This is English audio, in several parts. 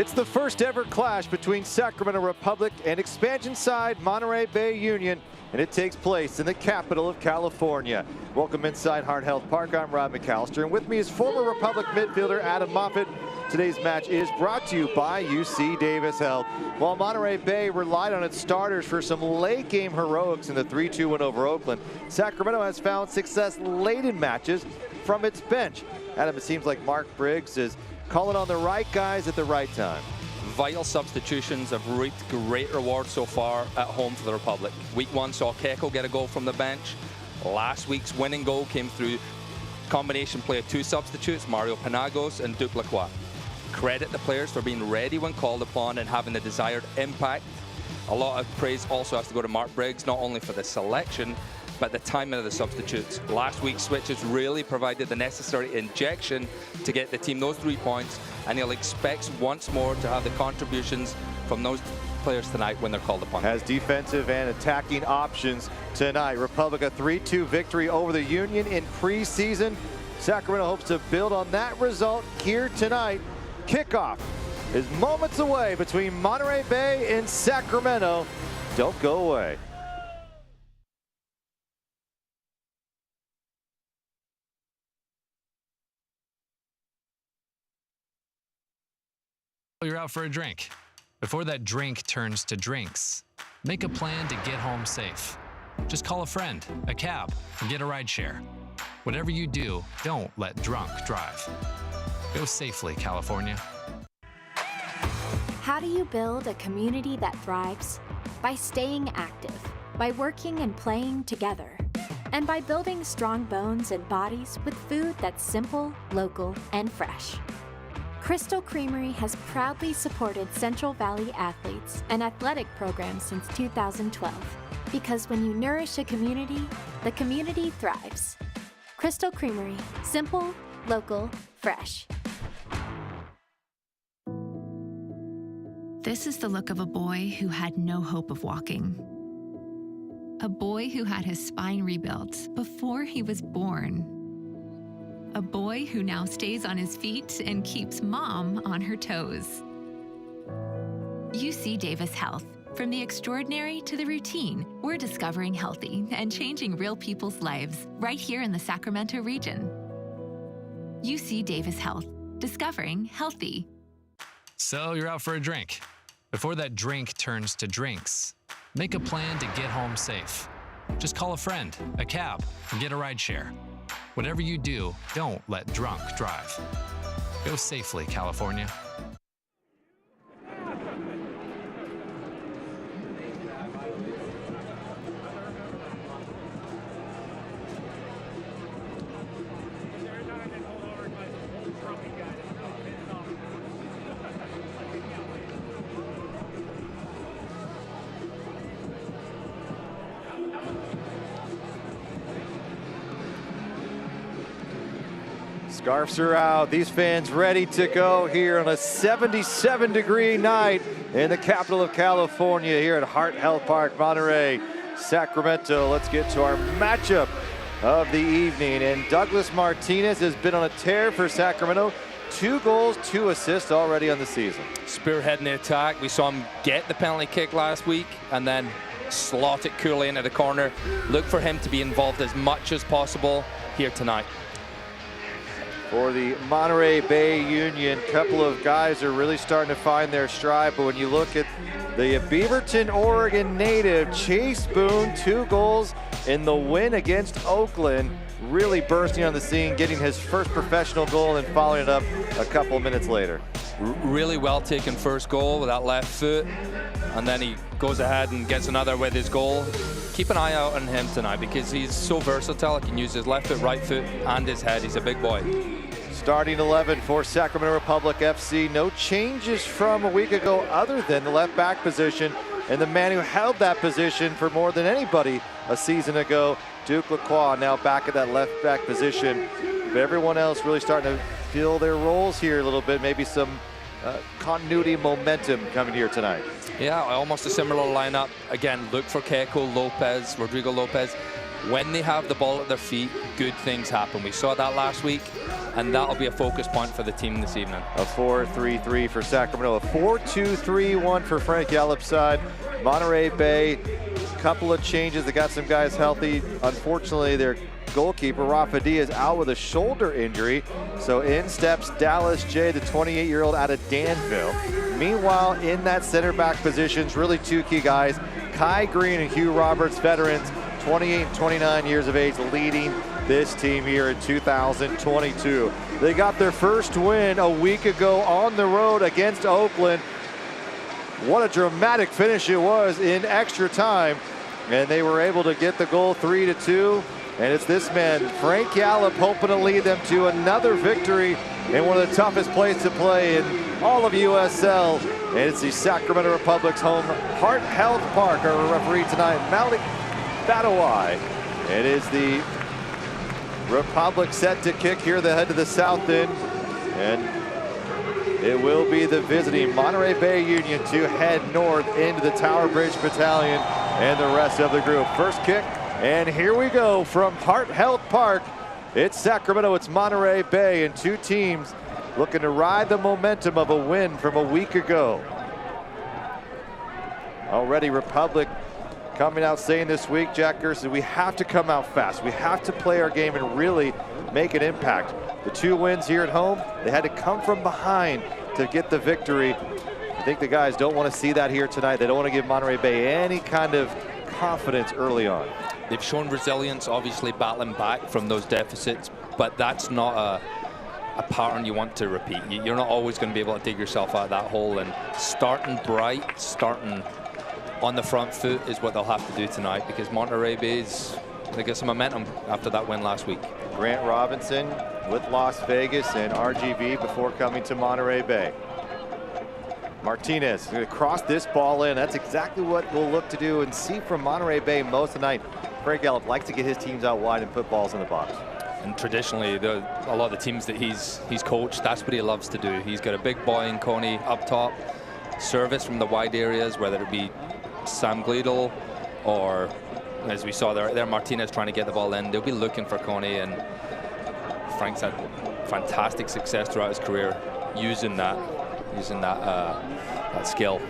It's the first ever clash between Sacramento Republic and expansion side Monterey Bay Union, and it takes place in the capital of California. Welcome inside Heart Health Park. I'm Rob McAllister, and with me is former Republic midfielder Adam Moffat. Today's match is brought to you by UC Davis Health. While Monterey Bay relied on its starters for some late game heroics in the 3-2 win over Oakland, Sacramento has found success late in matches from its bench. Adam, it seems like Mark Briggs is calling on the right guys at the right time. Vital substitutions have reaped great rewards so far at home for the Republic. Week 1 saw Keiko get a goal from the bench. Last week's winning goal came through combination play of 2 substitutes, Mario Panagos and Duke Lacroix. Credit the players for being ready when called upon and having the desired impact. A lot of praise also has to go to Mark Briggs, not only for the selection, but the timing of the substitutes. Last week's switches really provided the necessary injection to get the team those 3 points, and he'll expect once more to have the contributions from those players tonight when they're called upon. Has defensive and attacking options tonight. Republic a 3-2 victory over the Union in preseason. Sacramento hopes to build on that result here tonight. Kickoff is moments away between Monterey Bay and Sacramento. Don't go away. You're out for a drink. Before that drink turns to drinks, make a plan to get home safe. Just call a friend, a cab, or get a ride share. Whatever you do, don't let drunk drive. Go safely, California. How do you build a community that thrives? By staying active, by working and playing together, and by building strong bones and bodies with food that's simple, local, and fresh. Crystal Creamery has proudly supported Central Valley athletes and athletic programs since 2012. Because when you nourish a community, the community thrives. Crystal Creamery, simple, local, fresh. This is the look of a boy who had no hope of walking. A boy who had his spine rebuilt before he was born. A boy who now stays on his feet and keeps mom on her toes. UC Davis Health. From the extraordinary to the routine, we're discovering healthy and changing real people's lives right here in the Sacramento region. UC Davis Health. Discovering healthy. So you're out for a drink. Before that drink turns to drinks, make a plan to get home safe. Just call a friend, a cab, or get a ride share. Whatever you do, don't let drunk drive. Go safely, California. Scarfs are out. These fans ready to go here on a 77-degree night in the capital of California here at Heart Health Park, Monterey, Sacramento. Let's get to our matchup of the evening. And Douglas Martinez has been on a tear for Sacramento. 2 goals, 2 assists already on the season. Spearheading the attack. We saw him get the penalty kick last week and then slot it coolly into the corner. Look for him to be involved as much as possible here tonight. For the Monterey Bay Union, a couple of guys are really starting to find their stride, but when you look at the Beaverton, Oregon native, Chase Boone, 2 goals in the win against Oakland, really bursting on the scene, getting his first professional goal and following it up a couple minutes later. Really well taken first goal with that left foot, and then he goes ahead and gets another with his goal. Keep an eye out on him tonight because he's so versatile. He can use his left foot, right foot, and his head. He's a big boy. Starting 11 for Sacramento Republic FC. No changes from a week ago other than the left back position. And the man who held that position for more than anybody a season ago, Duke Lacroix, now back at that left back position. But everyone else really starting to fill their roles here a little bit. Maybe some continuity momentum coming here tonight. Yeah, almost a similar lineup. Again, look for Keiko, Lopez, Rodrigo Lopez. when they have the ball at their feet, good things happen. We saw that last week, and that'll be a focus point for the team this evening. A 4-3-3 for Sacramento, a 4-2-3-1 for Frank Yallop's side. Monterey Bay, couple of changes. They got some guys healthy. Unfortunately, their goalkeeper, Rafa Diaz, out with a shoulder injury. So in steps Dallas J, the 28-year-old out of Danville. Meanwhile, in that center back positions, really two key guys, Kai Green and Hugh Roberts, veterans, 28 and 29 years of age, leading this team here in 2022. They got their first win a week ago on the road against Oakland. What a dramatic finish it was in extra time. And they were able to get the goal 3-2. And it's this man, Frank Yallop, hoping to lead them to another victory in one of the toughest places to play in all of USL. And it's the Sacramento Republic's home, Hart Health Park. Our referee tonight, Malik Badawai. It is the Republic set to kick here, the head to the south end. And it will be the visiting Monterey Bay Union to head north into the Tower Bridge Battalion and the rest of the group. First kick, and here we go from Hart Health Park. It's Sacramento, it's Monterey Bay, and two teams looking to ride the momentum of a win from a week ago. Already Republic coming out saying this week, Jack Gerson, we have to come out fast. We have to play our game and really make an impact. The two wins here at home, they had to come from behind to get the victory. I think the guys don't want to see that here tonight. They don't want to give Monterey Bay any kind of confidence early on. They've shown resilience, obviously battling back from those deficits, but that's not a pattern you want to repeat. You're not always going to be able to dig yourself out of that hole, and starting bright, starting on the front foot is what they'll have to do tonight, because Monterey Bay's, they get some momentum after that win last week. Grant Robinson with Las Vegas and RGV before coming to Monterey Bay. Martinez going to cross this ball in. That's exactly what we'll look to do and see from Monterey Bay most of the night. Frank Yallop likes to get his teams out wide and put balls in the box. And traditionally, a lot of the teams that he's coached, that's what he loves to do. He's got a big boy in Coney up top, service from the wide areas, whether it be Sam Gleadle or, as we saw there, Martinez trying to get the ball in. They'll be looking for Coney, and Frank's had fantastic success throughout his career using that skill.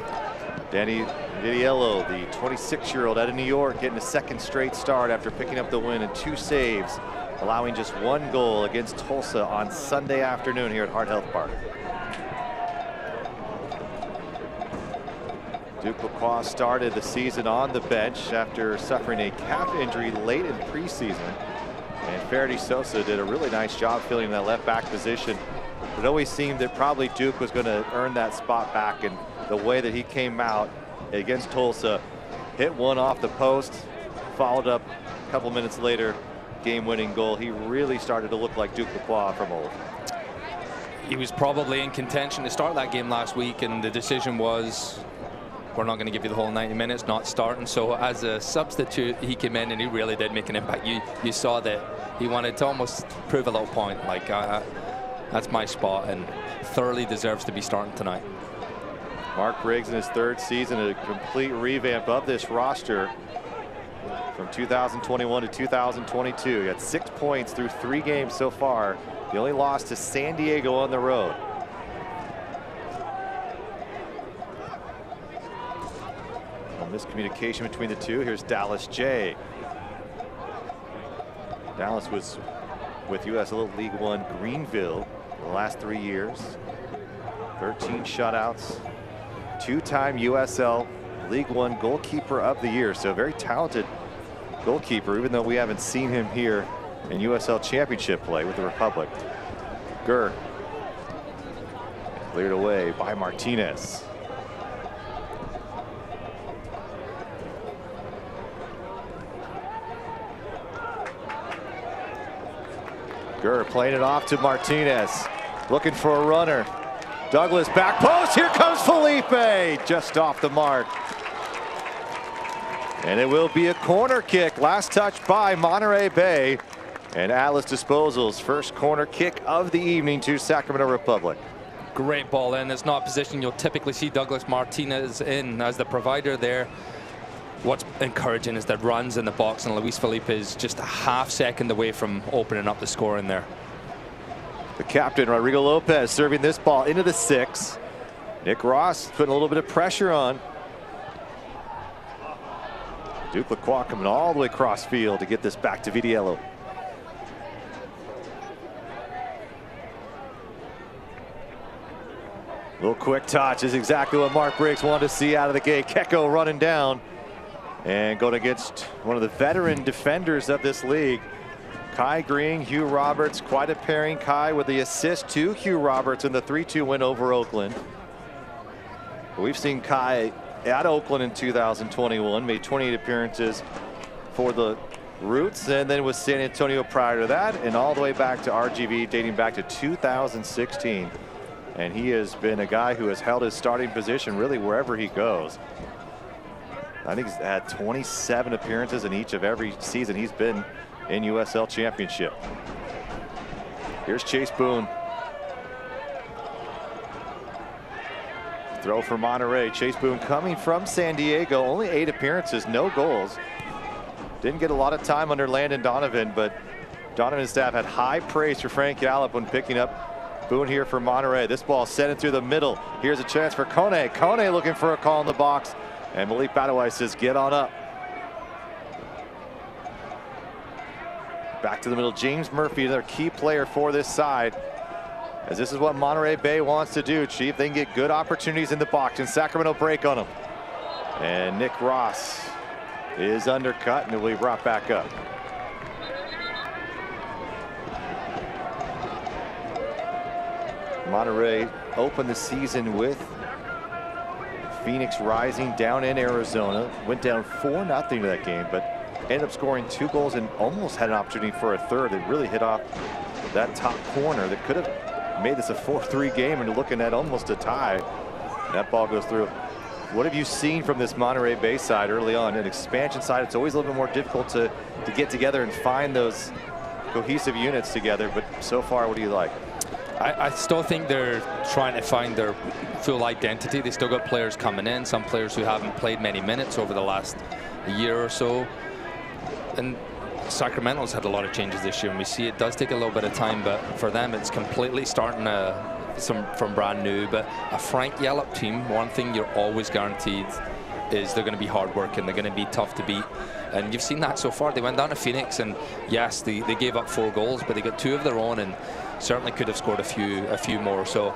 Danny Vidiello, the 26-year-old out of New York, getting a second straight start after picking up the win and 2 saves, allowing just 1 goal against Tulsa on Sunday afternoon here at Hart Health Park. Duke Lacroix started the season on the bench after suffering a calf injury late in preseason. And Faraday Sosa did a really nice job filling in that left back position. It always seemed that probably Duke was going to earn that spot back, and the way that he came out against Tulsa, hit one off the post, followed up a couple minutes later, game-winning goal. He really started to look like Duke Lacroix from old. He was probably in contention to start that game last week, and the decision was, we're not going to give you the whole 90 minutes, not starting. So as a substitute, he came in and he really did make an impact. You saw that he wanted to almost prove a little point, like that's my spot, and thoroughly deserves to be starting tonight. Mark Briggs in his 3rd season, a complete revamp of this roster from 2021 to 2022. He got 6 points through 3 games so far. The only loss to San Diego on the road. Miscommunication between the two. Here's Dallas J. Dallas was with USL League One Greenville the last 3 years. 13 shutouts. 2-time USL League One Goalkeeper of the Year. So very talented goalkeeper, even though we haven't seen him here in USL Championship play with the Republic. Gurr cleared away by Martinez. Gurr playing it off to Martinez, looking for a runner. Douglas back post, here comes Felipe, just off the mark. And it will be a corner kick, last touch by Monterey Bay. And Atlas Disposal's first corner kick of the evening to Sacramento Republic. Great ball in. It's not a position you'll typically see Douglas Martinez in as the provider there. What's encouraging is that runs in the box, and Luis Felipe is just a half second away from opening up the score in there. The captain, Rodrigo Lopez, serving this ball into the 6. Nick Ross putting a little bit of pressure on. Duke Lacroix coming all the way across field to get this back to Vidiello. Little quick touch is exactly what Mark Briggs wanted to see out of the gate. Keko running down and going against one of the veteran defenders of this league. Kai Green, Hugh Roberts, quite a pairing. Kai with the assist to Hugh Roberts in the 3-2 win over Oakland. We've seen Kai at Oakland in 2021, made 28 appearances for the Roots, and then with San Antonio prior to that, and all the way back to RGV dating back to 2016. And he has been a guy who has held his starting position really wherever he goes. I think he's had 27 appearances in each of every season he's been in USL Championship. Here's Chase Boone. Throw for Monterey. Chase Boone coming from San Diego. Only 8 appearances, no goals. Didn't get a lot of time under Landon Donovan, but Donovan's staff had high praise for Frank Gallup when picking up Boone here for Monterey. This ball sent it through the middle. Here's a chance for Kone. Kone looking for a call in the box. And Malik Badawai says, get on up. Back to the middle. James Murphy, another key player for this side. As this is what Monterey Bay wants to do, Chief. They can get good opportunities in the box, and Sacramento break on them. And Nick Ross is undercut and will be brought back up. Monterey opened the season with Phoenix Rising down in Arizona. Went down 4-0 to that game, but ended up scoring 2 goals and almost had an opportunity for a third. It really hit off that top corner that could have made this a 4-3 game, and looking at almost a tie. That ball goes through. What have you seen from this Monterey Bay side early on? An expansion side, it's always a little bit more difficult to get together and find those cohesive units together, but so far, what do you like? I still think they're trying to find their full identity. They still got players coming in, some players who haven't played many minutes over the last year or so. And Sacramento's had a lot of changes this year, and we see it does take a little bit of time, but for them it's completely starting from brand new. But a Frank Gallup team, one thing you're always guaranteed is they're going to be hard working, they're going to be tough to beat. And you've seen that so far. They went down to Phoenix, and yes, they gave up 4 goals, but they got 2 of their own, and certainly could have scored a few more. So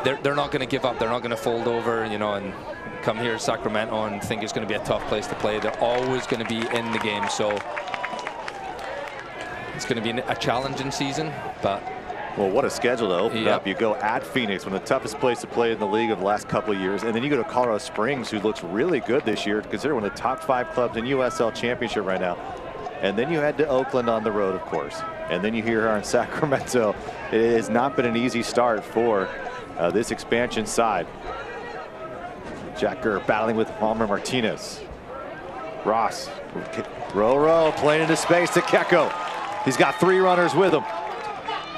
they're not going to give up. They're not going to fold over, you know, and come here to Sacramento and think it's going to be a tough place to play. They're always going to be in the game. So it's going to be a challenging season, but. Well, what a schedule to open up. You go at Phoenix, one of the toughest places to play in the league of the last couple of years. And then you go to Colorado Springs, who looks really good this year, considered one of the top 5 clubs in USL Championship right now. And then you head to Oakland on the road, of course. And then you hear her in Sacramento. It has not been an easy start for this expansion side. Jack Gurr battling with Palmer Martinez. Ross, row, playing into space to Keko. He's got 3 runners with him.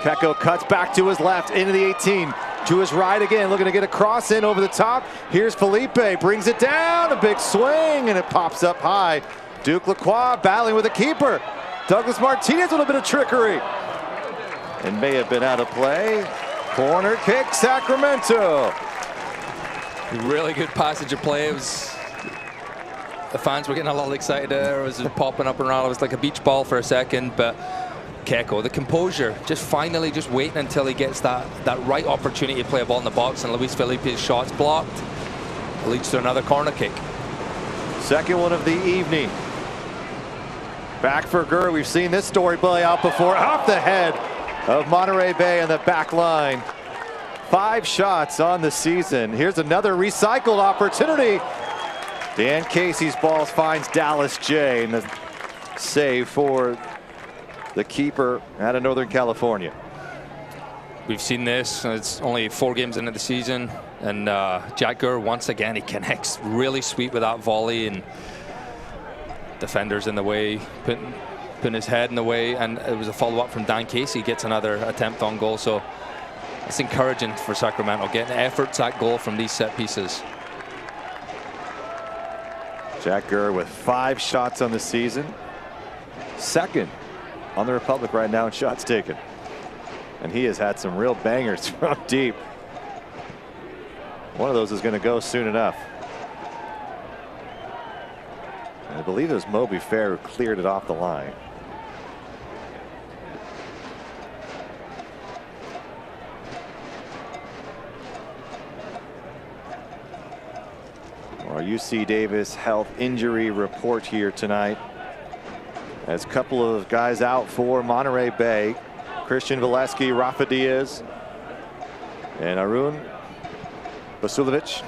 Keko cuts back to his left into the 18. To his right again, looking to get a cross in over the top. Here's Felipe, brings it down, a big swing, and it pops up high. Duke Lacroix battling with the keeper. Douglas Martinez with a bit of trickery. And may have been out of play. Corner kick, Sacramento. Really good passage of play. It was, the fans were getting a little excited there. It was just popping up and around. It was like a beach ball for a second, but Keko, the composure, just finally just waiting until he gets that right opportunity to play a ball in the box, and Luis Felipe's shot's blocked. It leads to another corner kick. Second one of the evening. Back for Gurr. We've seen this story play out before. Off the head of Monterey Bay in the back line. 5 shots on the season. Here's another recycled opportunity. Dan Casey's ball finds Dallas J, and the save for the keeper out of Northern California. We've seen this. It's only 4 games into the season, and Jack Gurr, once again, he connects really sweet with that volley, and defenders in the way, putting his head in the way, and it was a follow-up from Dan Casey, gets another attempt on goal. So it's encouraging for Sacramento, getting efforts at goal from these set pieces. Jack Gurr with 5 shots on the season. Second on the Republic right now in shots taken. And he has had some real bangers from deep. One of those is going to go soon enough. And I believe it was Moby Fair who cleared it off the line. Our UC Davis health injury report here tonight. As a couple of guys out for Monterey Bay. Christian Valesky, Rafa Diaz, and Arun Basulovic.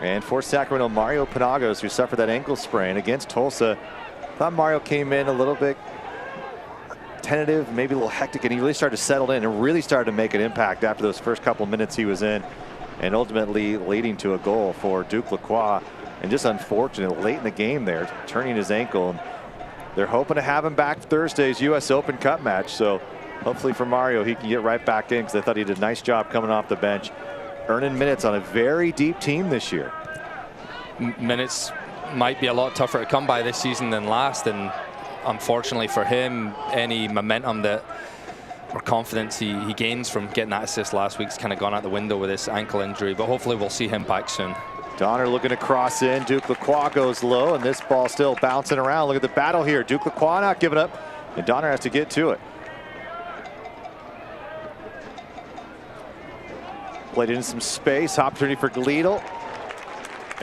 And for Sacramento, Mario Panagos, who suffered that ankle sprain against Tulsa. Thought Mario came in a little bit tentative, maybe a little hectic, and he really started to settle in and really started to make an impact after those first couple minutes he was in, and ultimately leading to a goal for Duke Lacroix. And just unfortunate late in the game there, turning his ankle. And they're hoping to have him back for Thursday's U.S. Open Cup match. So hopefully for Mario, he can get right back in, because I thought he did a nice job coming off the bench, earning minutes on a very deep team this year. Minutes might be a lot tougher to come by this season than last, and unfortunately for him, any momentum that or confidence he gains from getting that assist last week's kind of gone out the window with this ankle injury. But hopefully we'll see him back soon. Donner looking to cross in. Duke Lacroix goes low, and this ball still bouncing around. Look at the battle here. Duke Lacroix not giving up, and Donner has to get to it. Played in some space. Opportunity for Gleedle.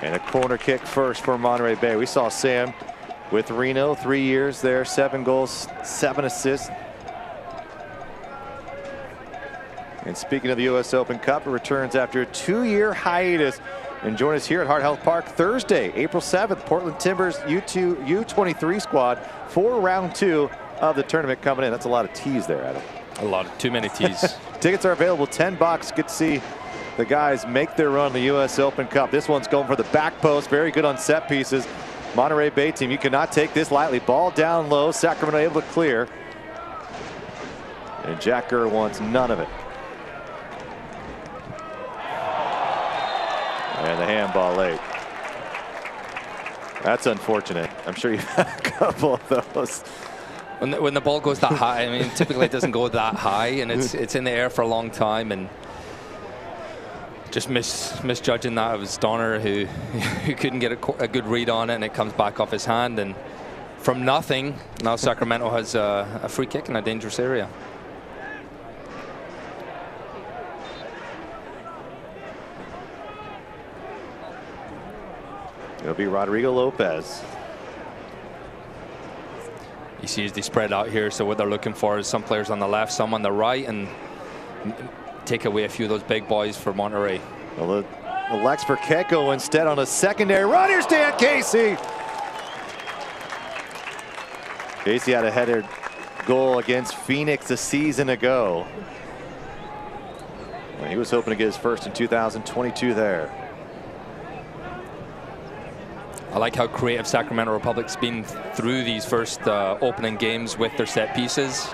And a corner kick first for Monterey Bay. We saw Sam with Reno, 3 years there, 7 goals, 7 assists. And speaking of the U.S. Open Cup, it returns after a 2-year hiatus. And join us here at Heart Health Park Thursday, April 7th. Portland Timbers U23 squad for round 2 of the tournament coming in. That's a lot of T's there, Adam. A lot of too many T's. Tickets are available, $10. Get to see the guys make their run the U.S. Open Cup. This one's going for the back post. Very good on set pieces. Monterey Bay team, you cannot take this lightly. Ball down low. Sacramento able to clear. And Jack Gurr wants none of it. And the handball late. That's unfortunate. I'm sure you've had a couple of those. When the ball goes that high, I mean, typically it doesn't go that high, and it's in the air for a long time, and just misjudging that. It was Donner who couldn't get a good read on it, and it comes back off his hand, and from nothing, now Sacramento has a free kick in a dangerous area. It'll be Rodrigo Lopez. You see as they spread out here, so what they're looking for is some players on the left, some on the right, and take away a few of those big boys for Monterey. Well, the Lex for Keko instead on a secondary run. Here's Dan Casey. Casey had a header goal against Phoenix a season ago. Well, he was hoping to get his first in 2022 there. I like how creative Sacramento Republic's been through these first opening games with their set pieces.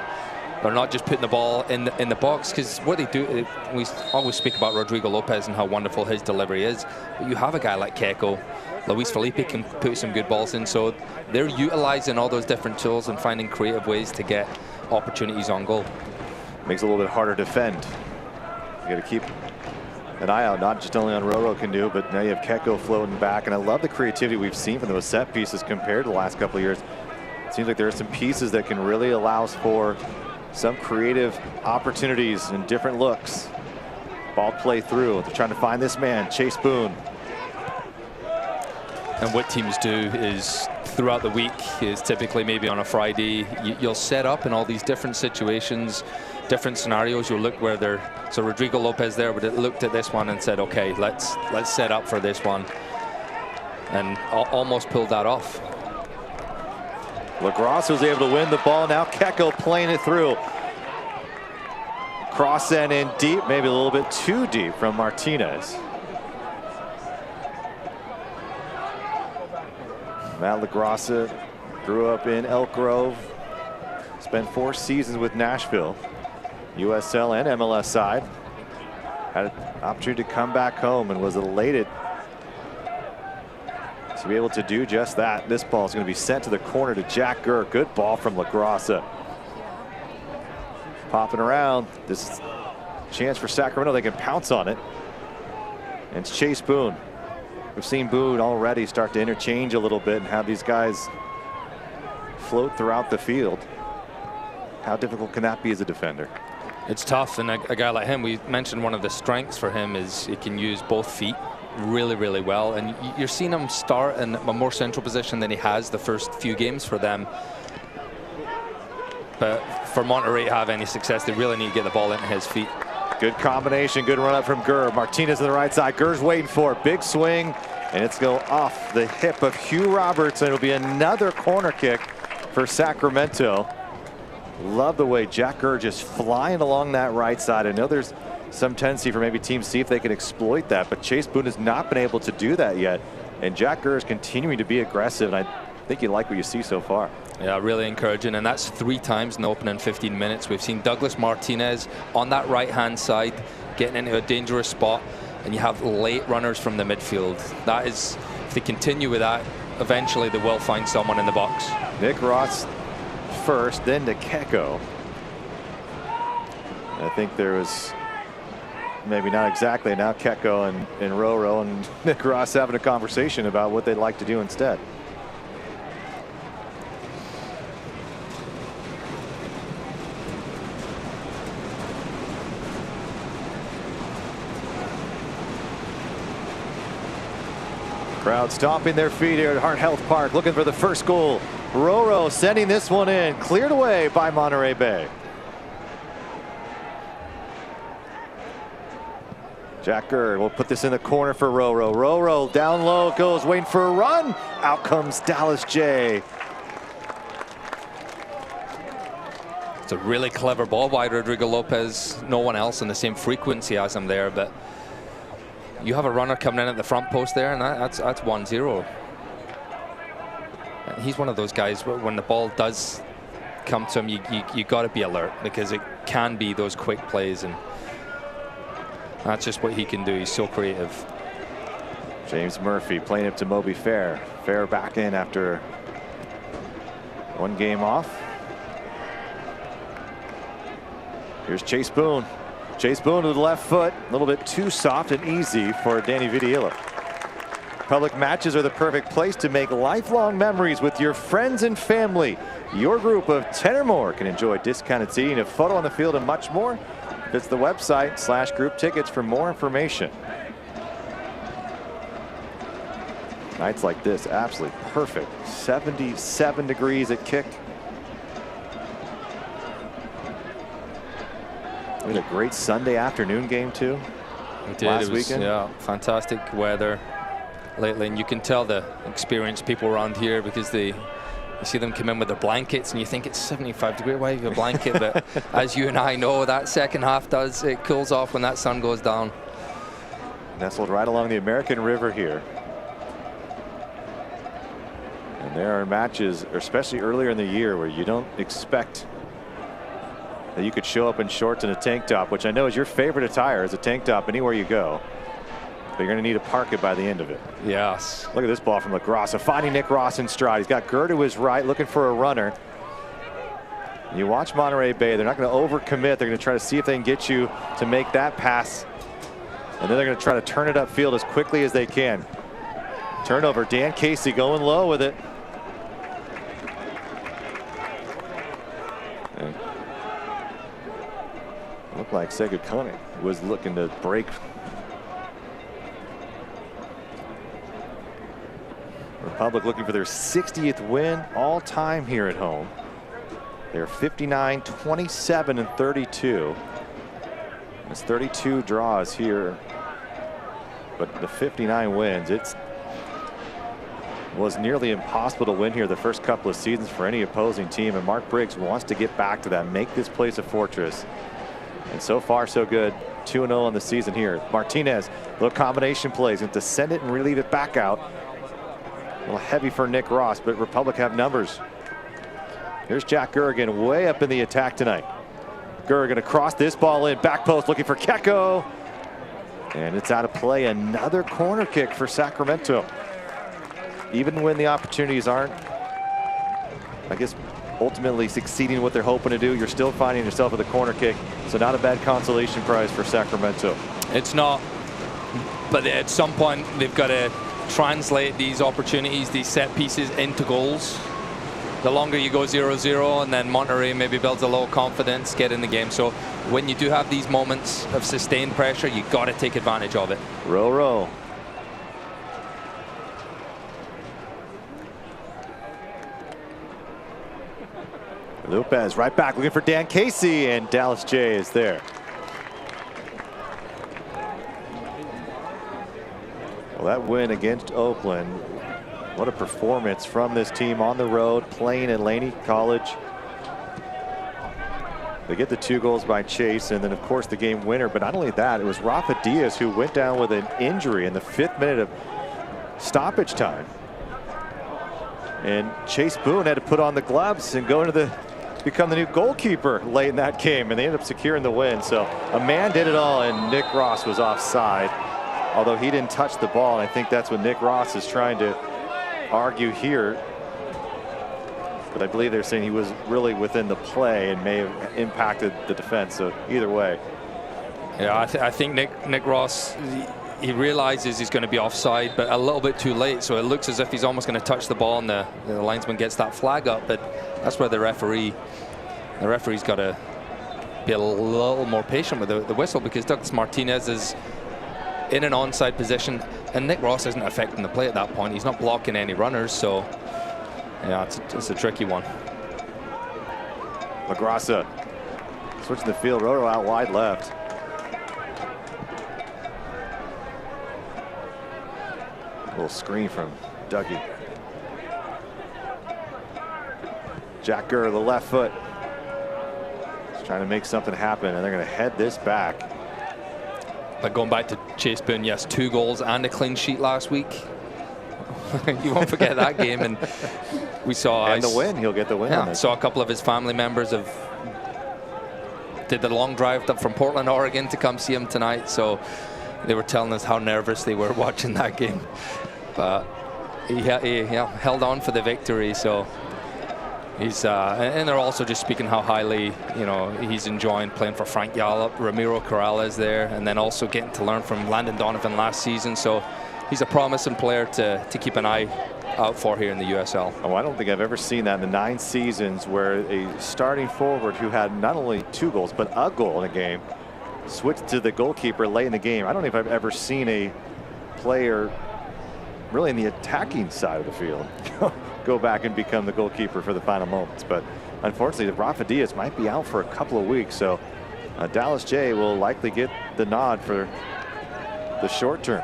They're not just putting the ball in the box, because what they do, we always speak about Rodrigo Lopez and how wonderful his delivery is. But you have a guy like Keko. Luis Felipe can put some good balls in, so they're utilizing all those different tools and finding creative ways to get opportunities on goal. Makes it a little bit harder to defend. You got to keep an eye out, not just only on Roro can do, but now you have Keko floating back. And I love the creativity we've seen from those set pieces compared to the last couple of years. It seems like there are some pieces that can really allow for some creative opportunities and different looks. Ball play through. They're trying to find this man, Chase Boone. And what teams do is throughout the week is typically maybe on a Friday, you'll set up in all these different situations, different scenarios. You'll look where they're, so Rodrigo Lopez there, but it looked at this one and said, okay, let's set up for this one, and almost pulled that off. LaGrosse was able to win the ball. Now Keko playing it through. Cross and in deep, maybe a little bit too deep from Martinez. Matt LaGrosse grew up in Elk Grove. Spent 4 seasons with Nashville, USL and MLS side. Had an opportunity to come back home and was elated to be able to do just that. This ball is going to be sent to the corner to Jack Gurr. Good ball from LaGrassa. Popping around. This is a chance for Sacramento. They can pounce on it. And it's Chase Boone. We've seen Boone already start to interchange a little bit and have these guys float throughout the field. How difficult can that be as a defender? It's tough, and a guy like him, we mentioned one of the strengths for him is he can use both feet really, really well. And you're seeing him start in a more central position than he has the first few games for them. But for Monterey to have any success, they really need to get the ball into his feet. Good combination, good run up from Gurr. Martinez on the right side. Gurr's waiting for it. Big swing, and it's go off the hip of Hugh Roberts, and it'll be another corner kick for Sacramento. Love the way Jack Gurr just flying along that right side. I know there's some tendency for maybe teams to see if they can exploit that, but Chase Boone has not been able to do that yet. And Jack Gurr is continuing to be aggressive, and I think you like what you see so far. Yeah, really encouraging, and that's 3 times in the opening 15 minutes. We've seen Douglas Martinez on that right-hand side getting into a dangerous spot, and you have late runners from the midfield. That is, if they continue with that, eventually they will find someone in the box. Nick Ross first, then to Keko. I think there was maybe not exactly. Now Keko and Roro and Nick Ross having a conversation about what they'd like to do instead. Crowd stomping their feet here at Heart Health Park, looking for the first goal. Roro sending this one in, cleared away by Monterey Bay. Jack Gurr will put this in the corner for Roro. Roro down low goes, waiting for a run. Out comes Dallas J. It's a really clever ball by Rodrigo Lopez. No one else in the same frequency as him there, but you have a runner coming in at the front post there, and that's 1-0. He's one of those guys where when the ball does come to him, you got to be alert, because it can be those quick plays, and that's just what he can do. He's so creative. James Murphy playing it to Moby Fair. Fair back in after 1 game off. Here's Chase Boone. Chase Boone with the left foot, a little bit too soft and easy for Danny Vidiello. Public matches are the perfect place to make lifelong memories with your friends and family. Your group of 10 or more can enjoy discounted seating, a photo on the field, and much more. Visit the website /group tickets for more information. Nights like this, absolutely perfect. 77 degrees at kick. We had a great Sunday afternoon game too. We did. Last weekend. Yeah, fantastic weather lately, and you can tell the experienced people around here, because you see them come in with their blankets, and you think it's 75 degrees. Why have you a blanket? But as you and I know, that second half it cools off when that sun goes down. Nestled right along the American River here. And there are matches, especially earlier in the year, where you don't expect that you could show up in shorts and a tank top, which I know is your favorite attire, is a tank top anywhere you go. But you're going to need to park it by the end of it. Yes. Look at this ball from LaGrassa, finding Nick Ross in stride. He's got Gurr to his right, looking for a runner. You watch Monterey Bay, they're not going to overcommit. They're going to try to see if they can get you to make that pass. And then they're going to try to turn it upfield as quickly as they can. Turnover, Dan Casey going low with it. And looked like Sega Koenig was looking to break. Republic looking for their 60th win all time here at home. They're 59, 27, and 32. It's 32 draws here, but the 59 wins. It was nearly impossible to win here the first couple of seasons for any opposing team, and Mark Briggs wants to get back to that, make this place a fortress. And so far, so good. 2-0 on the season here. Martinez, little combination plays, going to send it and relieve it back out. A little heavy for Nick Ross, but Republic have numbers. Here's Jack Gurr again, way up in the attack tonight. Gurr going to cross this ball in, back post looking for Keko. And it's out of play. Another corner kick for Sacramento. even when the opportunities aren't, I guess, ultimately succeeding what they're hoping to do, you're still finding yourself with a corner kick. So not a bad consolation prize for Sacramento. It's not, but at some point they've got to translate these opportunities, these set pieces, into goals. The longer you go 0-0, and then Monterey maybe builds a little confidence, get in the game. So when you do have these moments of sustained pressure, you got to take advantage of it. Row, row. Lopez right back looking for Dan Casey, and Dallas J is there. Well, that win against Oakland, what a performance from this team on the road, playing at Laney College. They get the 2 goals by Chase, and then of course the game winner. But not only that, it was Rafa Diaz who went down with an injury in the 5th minute of stoppage time. And Chase Boone had to put on the gloves and go into become the new goalkeeper late in that game, and they ended up securing the win. So a man did it all, and Nick Ross was offside, although he didn't touch the ball. And I think that's what Nick Ross is trying to argue here. But I believe they're saying he was really within the play and may have impacted the defense. So either way. Yeah, I think Nick Ross, he realizes he's going to be offside, but a little bit too late. So it looks as if he's almost going to touch the ball, and the linesman gets that flag up. But that's where the referee's got to be a little more patient with the whistle, because Douglas Martinez is in an onside position, and Nick Ross isn't affecting the play at that point. He's not blocking any runners, so yeah, it's a tricky one. LaGrassa switching the field, Roto out wide left. A little screen from Dougie. Jack Gurr, the left foot, just trying to make something happen, and they're going to head this back. But going back to Chase Boone, yes, 2 goals and a clean sheet last week. You won't forget that game. And we saw, and the win, he'll get the win. Yeah, saw a couple of his family members did the long drive up from Portland, Oregon to come see him tonight. So they were telling us how nervous they were watching that game. But he held on for the victory. So he's and they're also just speaking how highly, he's enjoying playing for Frank Yallop, Ramiro Corrales there, and then also getting to learn from Landon Donovan last season. So he's a promising player to keep an eye out for here in the USL. Oh, I don't think I've ever seen that in the 9 seasons where a starting forward who had not only 2 goals but a goal in a game switched to the goalkeeper late in the game. I don't know if I've ever seen a player really in the attacking side of the field go back and become the goalkeeper for the final moments. But unfortunately, Rafa Diaz might be out for a couple of weeks, so Dallas J will likely get the nod for the short term.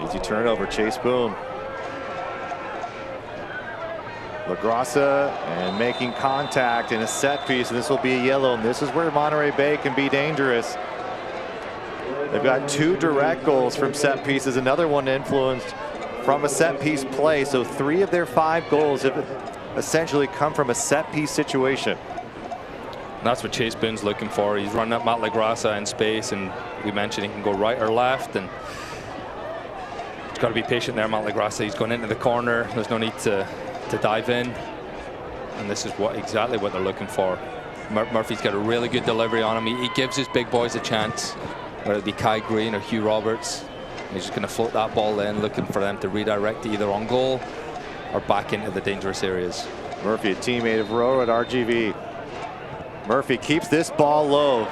Easy turnover, Chase Boone. LaGrassa and making contact in a set piece, and this will be a yellow, and this is where Monterey Bay can be dangerous. They've got 2 direct goals from set pieces, another one influenced from a set piece play, so 3 of their 5 goals have essentially come from a set piece situation. And that's what Chase Boone's looking for. He's running up Matt LaGrassa in space, and we mentioned he can go right or left, and he's got to be patient there, Matt LaGrassa. He's going into the corner. There's no need to dive in, and this is exactly what they're looking for. Murphy's got a really good delivery on him. He gives his big boys a chance, whether it be Kai Green or Hugh Roberts. He's just going to float that ball in, looking for them to redirect it either on goal or back into the dangerous areas. Murphy, a teammate of Rowe at RGV. Murphy keeps this ball low.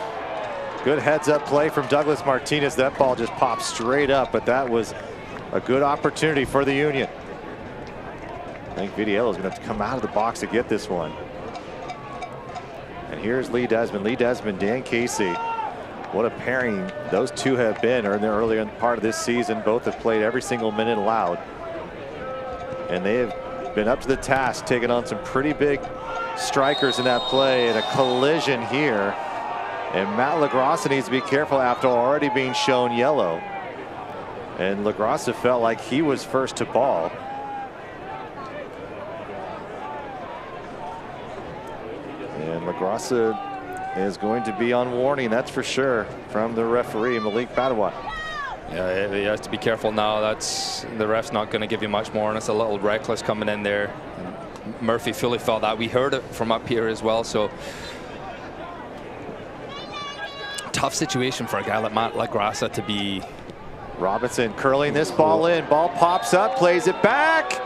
Good heads-up play from Douglas Martinez. That ball just popped straight up, but that was a good opportunity for the Union. I think Vidiello is going to have to come out of the box to get this one. And here's Lee Desmond. Lee Desmond, Dan Casey. What a pairing those two have been in the earlier part of this season. Both have played every single minute allowed. And they have been up to the task, taking on some pretty big strikers in that play, and a collision here. And Matt LaGrassa needs to be careful after already being shown yellow. And LaGrasse felt like he was first to ball. And LaGrasse is going to be on warning, that's for sure, from the referee, Malik Badawa. Yeah, he has to be careful now. The ref's not going to give you much more, and it's a little reckless coming in there. And Murphy fully felt that. We heard it from up here as well, so tough situation for a guy like Matt LaGrasse to be. Robinson curling this ball in. Ball pops up, plays it back.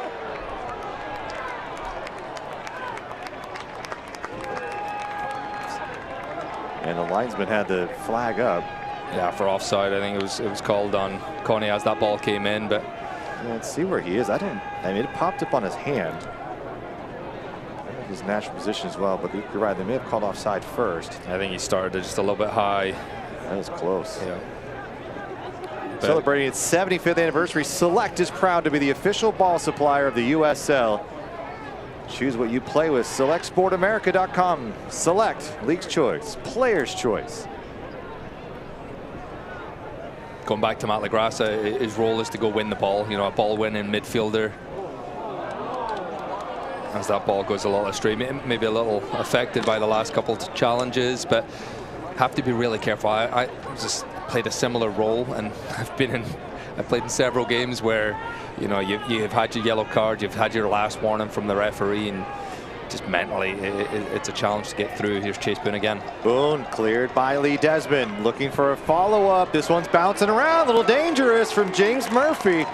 And the linesman had the flag up. Yeah, for offside. I think it was called on Coney as that ball came in. But let's see where he is. I mean, it popped up on his hand. I don't know his natural position as well, but you're right. They may have called offside first. I think he started just a little bit high. That was close. Yeah. Celebrating its 75th anniversary, Select is proud to be the official ball supplier of the USL. Choose what you play with. SelectSportAmerica.com. Select, League's choice, player's choice. Going back to Matt LaGrasse, his role is to go win the ball. You know, a ball-winning midfielder. As that ball goes a little astray, maybe a little affected by the last couple of challenges, but have to be really careful. I just played a similar role, and I've played in several games where, you know, you've had your yellow card, you've had your last warning from the referee, and just mentally it's a challenge to get through. Here's Chase Boone again. Boone cleared by Lee Desmond, looking for a follow-up. This one's bouncing around, a little dangerous from James Murphy,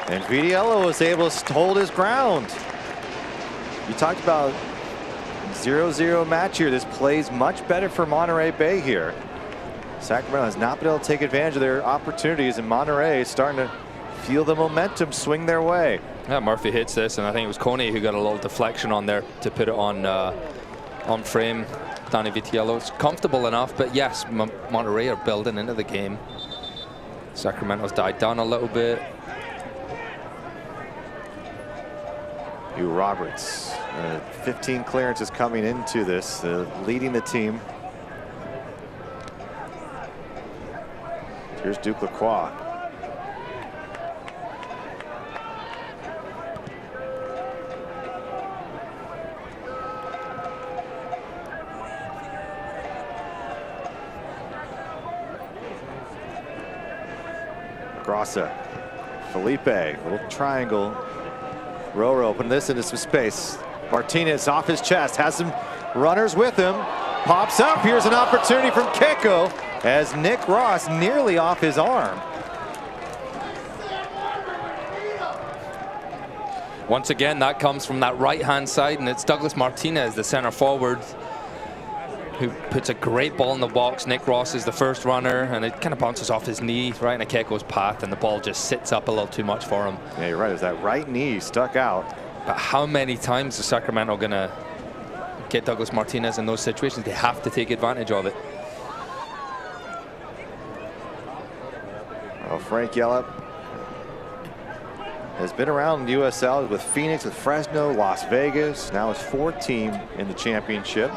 and Vitiello was able to hold his ground. You talked about 0-0 match here. This plays much better for Monterey Bay here. Sacramento has not been able to take advantage of their opportunities, and Monterey is starting to feel the momentum swing their way. Yeah, Murphy hits this, and I think it was Coney who got a little deflection on there to put it on frame. Danny Vitiello's comfortable enough, but yes, Monterey are building into the game. Sacramento's died down a little bit. Hugh Roberts, 15 clearances coming into this, leading the team. Here's Duke Lacroix. Grossa, Felipe, little triangle. Roro putting this into some space. Martinez off his chest, has some runners with him. Pops up, here's an opportunity from Keiko as Nick Ross nearly off his arm. Once again, that comes from that right-hand side, and it's Douglas Martinez, the center forward, who puts a great ball in the box. Nick Ross is the first runner, and it kind of bounces off his knee right in Keiko's path, and the ball just sits up a little too much for him. Yeah, you're right. It was that right knee stuck out. But how many times is Sacramento going to get Douglas Martinez in those situations? They have to take advantage of it. Well, Frank Yellop has been around USL with Phoenix, with Fresno, Las Vegas. Now his fourth team in the championship.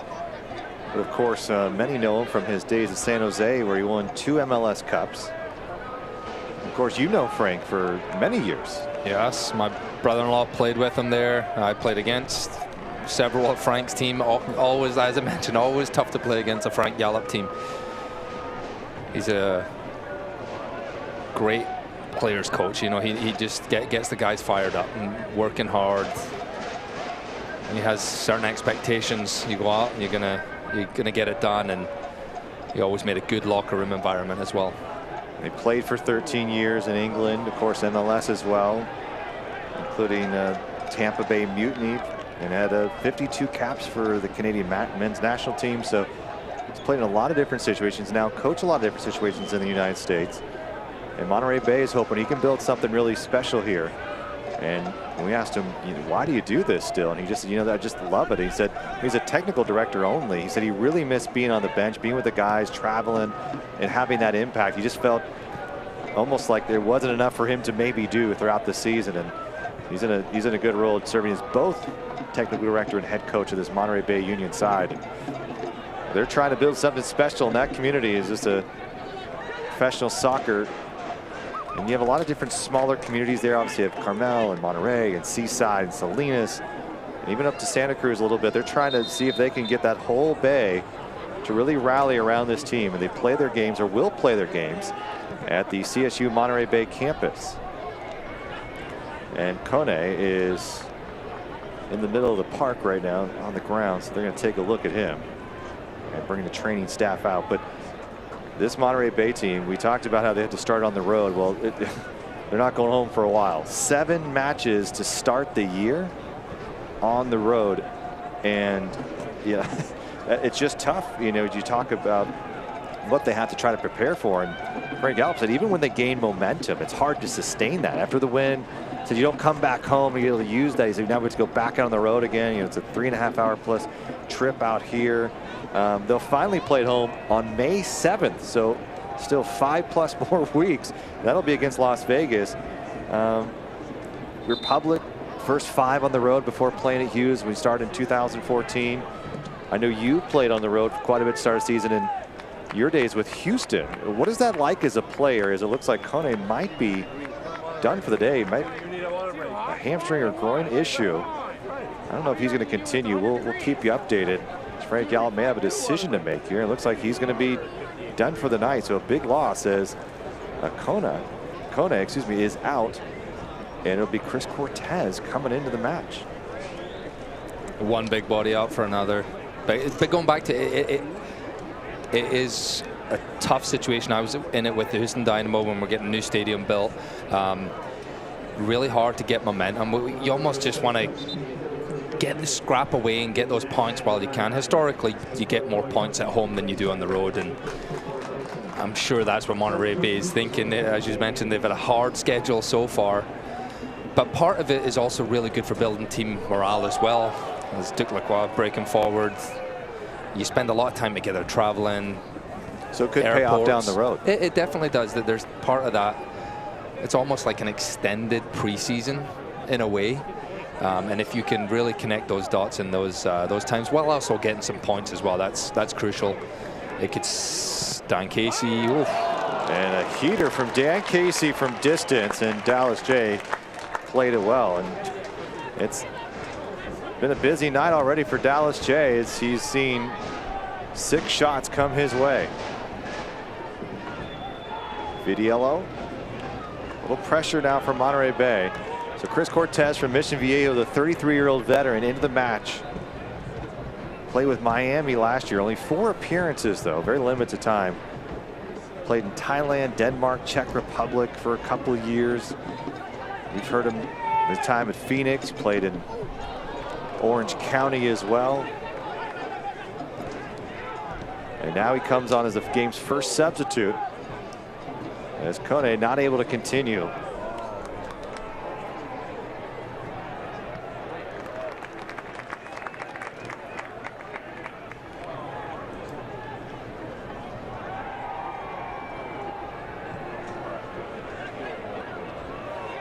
But of course, many know him from his days at San Jose, where he won 2 MLS Cups. Of course, you know Frank for many years. Yes, my brother-in-law played with him there. I played against several of Frank's team. Always, as I mentioned, always tough to play against a Frank Yallop team. He's a great players coach. You know, he just gets the guys fired up and working hard. And he has certain expectations. You go out and you're gonna get it done, and he always made a good locker room environment as well. He played for 13 years in England, of course MLS as well, including Tampa Bay Mutiny, and had 52 caps for the Canadian men's national team. So he's played in a lot of different situations, now coached a lot of different situations in the United States. And Monterey Bay is hoping he can build something really special here. And when we asked him, why do you do this still? And he just said, I just love it. He said he's a technical director only. He said he really missed being on the bench, being with the guys, traveling, and having that impact. He just felt almost like there wasn't enough for him to maybe do throughout the season. And he's in a good role, serving as both technical director and head coach of this Monterey Bay Union side. They're trying to build something special, and that community is just a professional soccer And you have a lot of different smaller communities there. Obviously, you have Carmel and Monterey and Seaside and Salinas, and even up to Santa Cruz a little bit. They're trying to see if they can get that whole bay to really rally around this team. And they play their games, or will play their games, at the CSU Monterey Bay campus. And Kone is in the middle of the park right now on the ground, so they're going to take a look at him and bring the training staff out. But this Monterey Bay team, we talked about how they had to start on the road. Well, they're not going home for a while. 7 matches to start the year on the road, and yeah, it's just tough. You know, you talk about what they have to try to prepare for, and Frank Gallup said even when they gain momentum, it's hard to sustain that. After the win, said you don't come back home and be able to use that. He said now we have to go back out on the road again. You know, it's a 3.5-hour plus trip out here. They'll finally play at home on May 7th, so still 5+ more weeks. That'll be against Las Vegas. Republic, first 5 on the road before playing at Hughes. We started in 2014. I know you played on the road quite a bit to start the season in your days with Houston. What is that like as a player, as it looks like Kone might be done for the day? Might a hamstring or groin issue. I don't know if he's going to continue. We'll keep you updated. Frank Gallup may have a decision to make here. It looks like he's going to be done for the night. So a big loss as Kone, excuse me, is out, and it'll be Chris Cortez coming into the match. One big body out for another. But going back to it is a tough situation. I was in it with the Houston Dynamo when we're getting a new stadium built. Really hard to get momentum. You almost just want to get the scrap away and get those points while you can. Historically, you get more points at home than you do on the road, and I'm sure that's what Monterey Bay is thinking. As you mentioned, they've had a hard schedule so far, but part of it is also really good for building team morale as well. As Duke Lacroix breaking forward, you spend a lot of time together traveling. So it could pay off down the road. It definitely does. That there's part of that. It's almost like an extended preseason in a way. And if you can really connect those dots in those times, while also getting some points as well, that's crucial. It could Dan Casey. Oof. And a heater from Dan Casey from distance, and Dallas J played it well. And it's been a busy night already for Dallas J, as he's seen 6 shots come his way. Vidiello, a little pressure now from Monterey Bay. So Chris Cortez from Mission Viejo, the 33-year-old veteran, into the match. Played with Miami last year. Only 4 appearances, though. Very limited time. Played in Thailand, Denmark, Czech Republic for a couple of years. We've heard him his time at Phoenix. Played in Orange County as well. And now he comes on as the game's first substitute, as Kone not able to continue.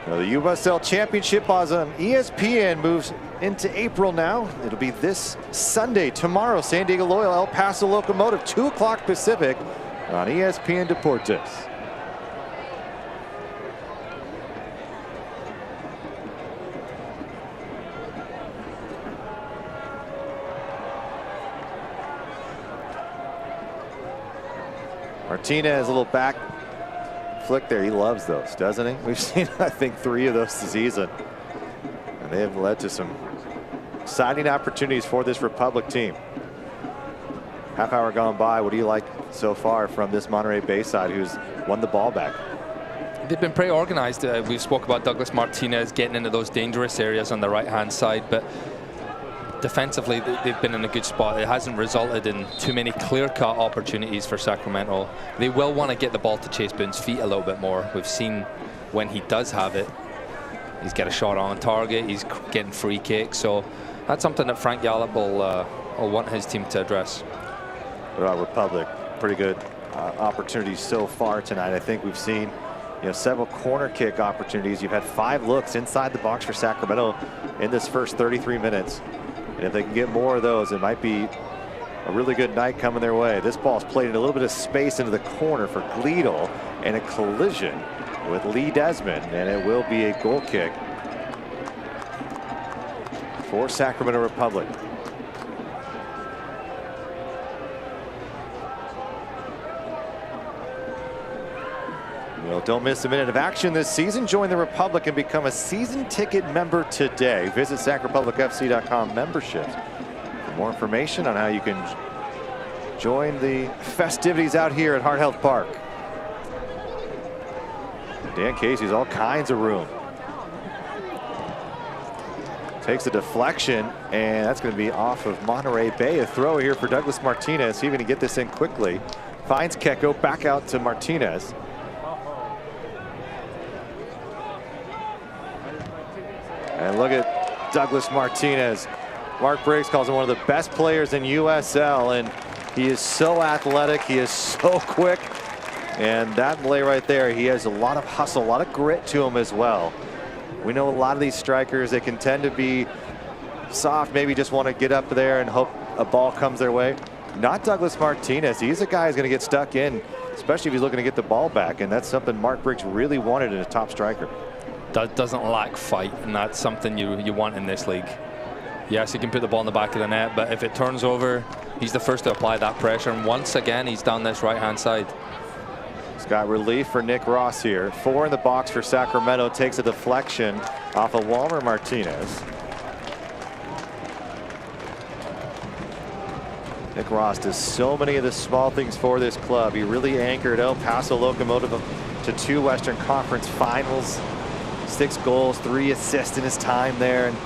Now the USL Championship on ESPN moves into April now. It'll be this Sunday, tomorrow, San Diego Loyal, El Paso Locomotive, 2 o'clock Pacific on ESPN Deportes. Martinez, a little back flick there. He loves those, doesn't he? We've seen, I think, 3 of those this season, and they have led to some exciting opportunities for this Republic team. Half hour gone by. What do you like so far from this Monterey Bay side, who's won the ball back? They've been pretty organized. We spoke about Douglas Martinez getting into those dangerous areas on the right-hand side, but defensively they've been in a good spot. It hasn't resulted in too many clear-cut opportunities for Sacramento. They will want to get the ball to Chase Boone's feet a little bit more. We've seen when he does have it, he's got a shot on target, he's getting free kicks, so that's something that Frank Gallup will want his team to address. Republic, pretty good opportunities so far tonight. I think we've seen, several corner kick opportunities. You've had 5 looks inside the box for Sacramento in this first 33 minutes. And if they can get more of those, it might be a really good night coming their way. This ball's played in a little bit of space into the corner for Gleadle, and a collision with Lee Desmond, and it will be a goal kick for Sacramento Republic. Well, don't miss a minute of action this season. Join the Republic and become a season ticket member today. Visit sacrepublicfc.com memberships for more information on how you can join the festivities out here at Hart Health Park. Dan Casey's all kinds of room. Takes a deflection, and that's going to be off of Monterey Bay. A throw here for Douglas Martinez. See if he can get this in quickly. Finds Keko, back out to Martinez. And look at Douglas Martinez. Mark Briggs calls him one of the best players in USL, and he is so athletic. He is so quick. And that play right there, he has a lot of hustle, a lot of grit to him as well. We know a lot of these strikers, they can tend to be soft, maybe just want to get up there and hope a ball comes their way. Not Douglas Martinez. He's a guy who's going to get stuck in, especially if he's looking to get the ball back. And that's something Mark Briggs really wanted in a top striker. Doesn't lack fight, and that's something you want in this league. Yes, he can put the ball in the back of the net, but if it turns over, he's the first to apply that pressure. And once again, he's down this right-hand side. He's got relief for Nick Ross here. 4 in the box for Sacramento. Takes a deflection off of Walmer Martinez. Nick Ross does so many of the small things for this club. He really anchored El Paso Locomotive to 2 Western Conference Finals. 6 goals, 3 assists in his time there, and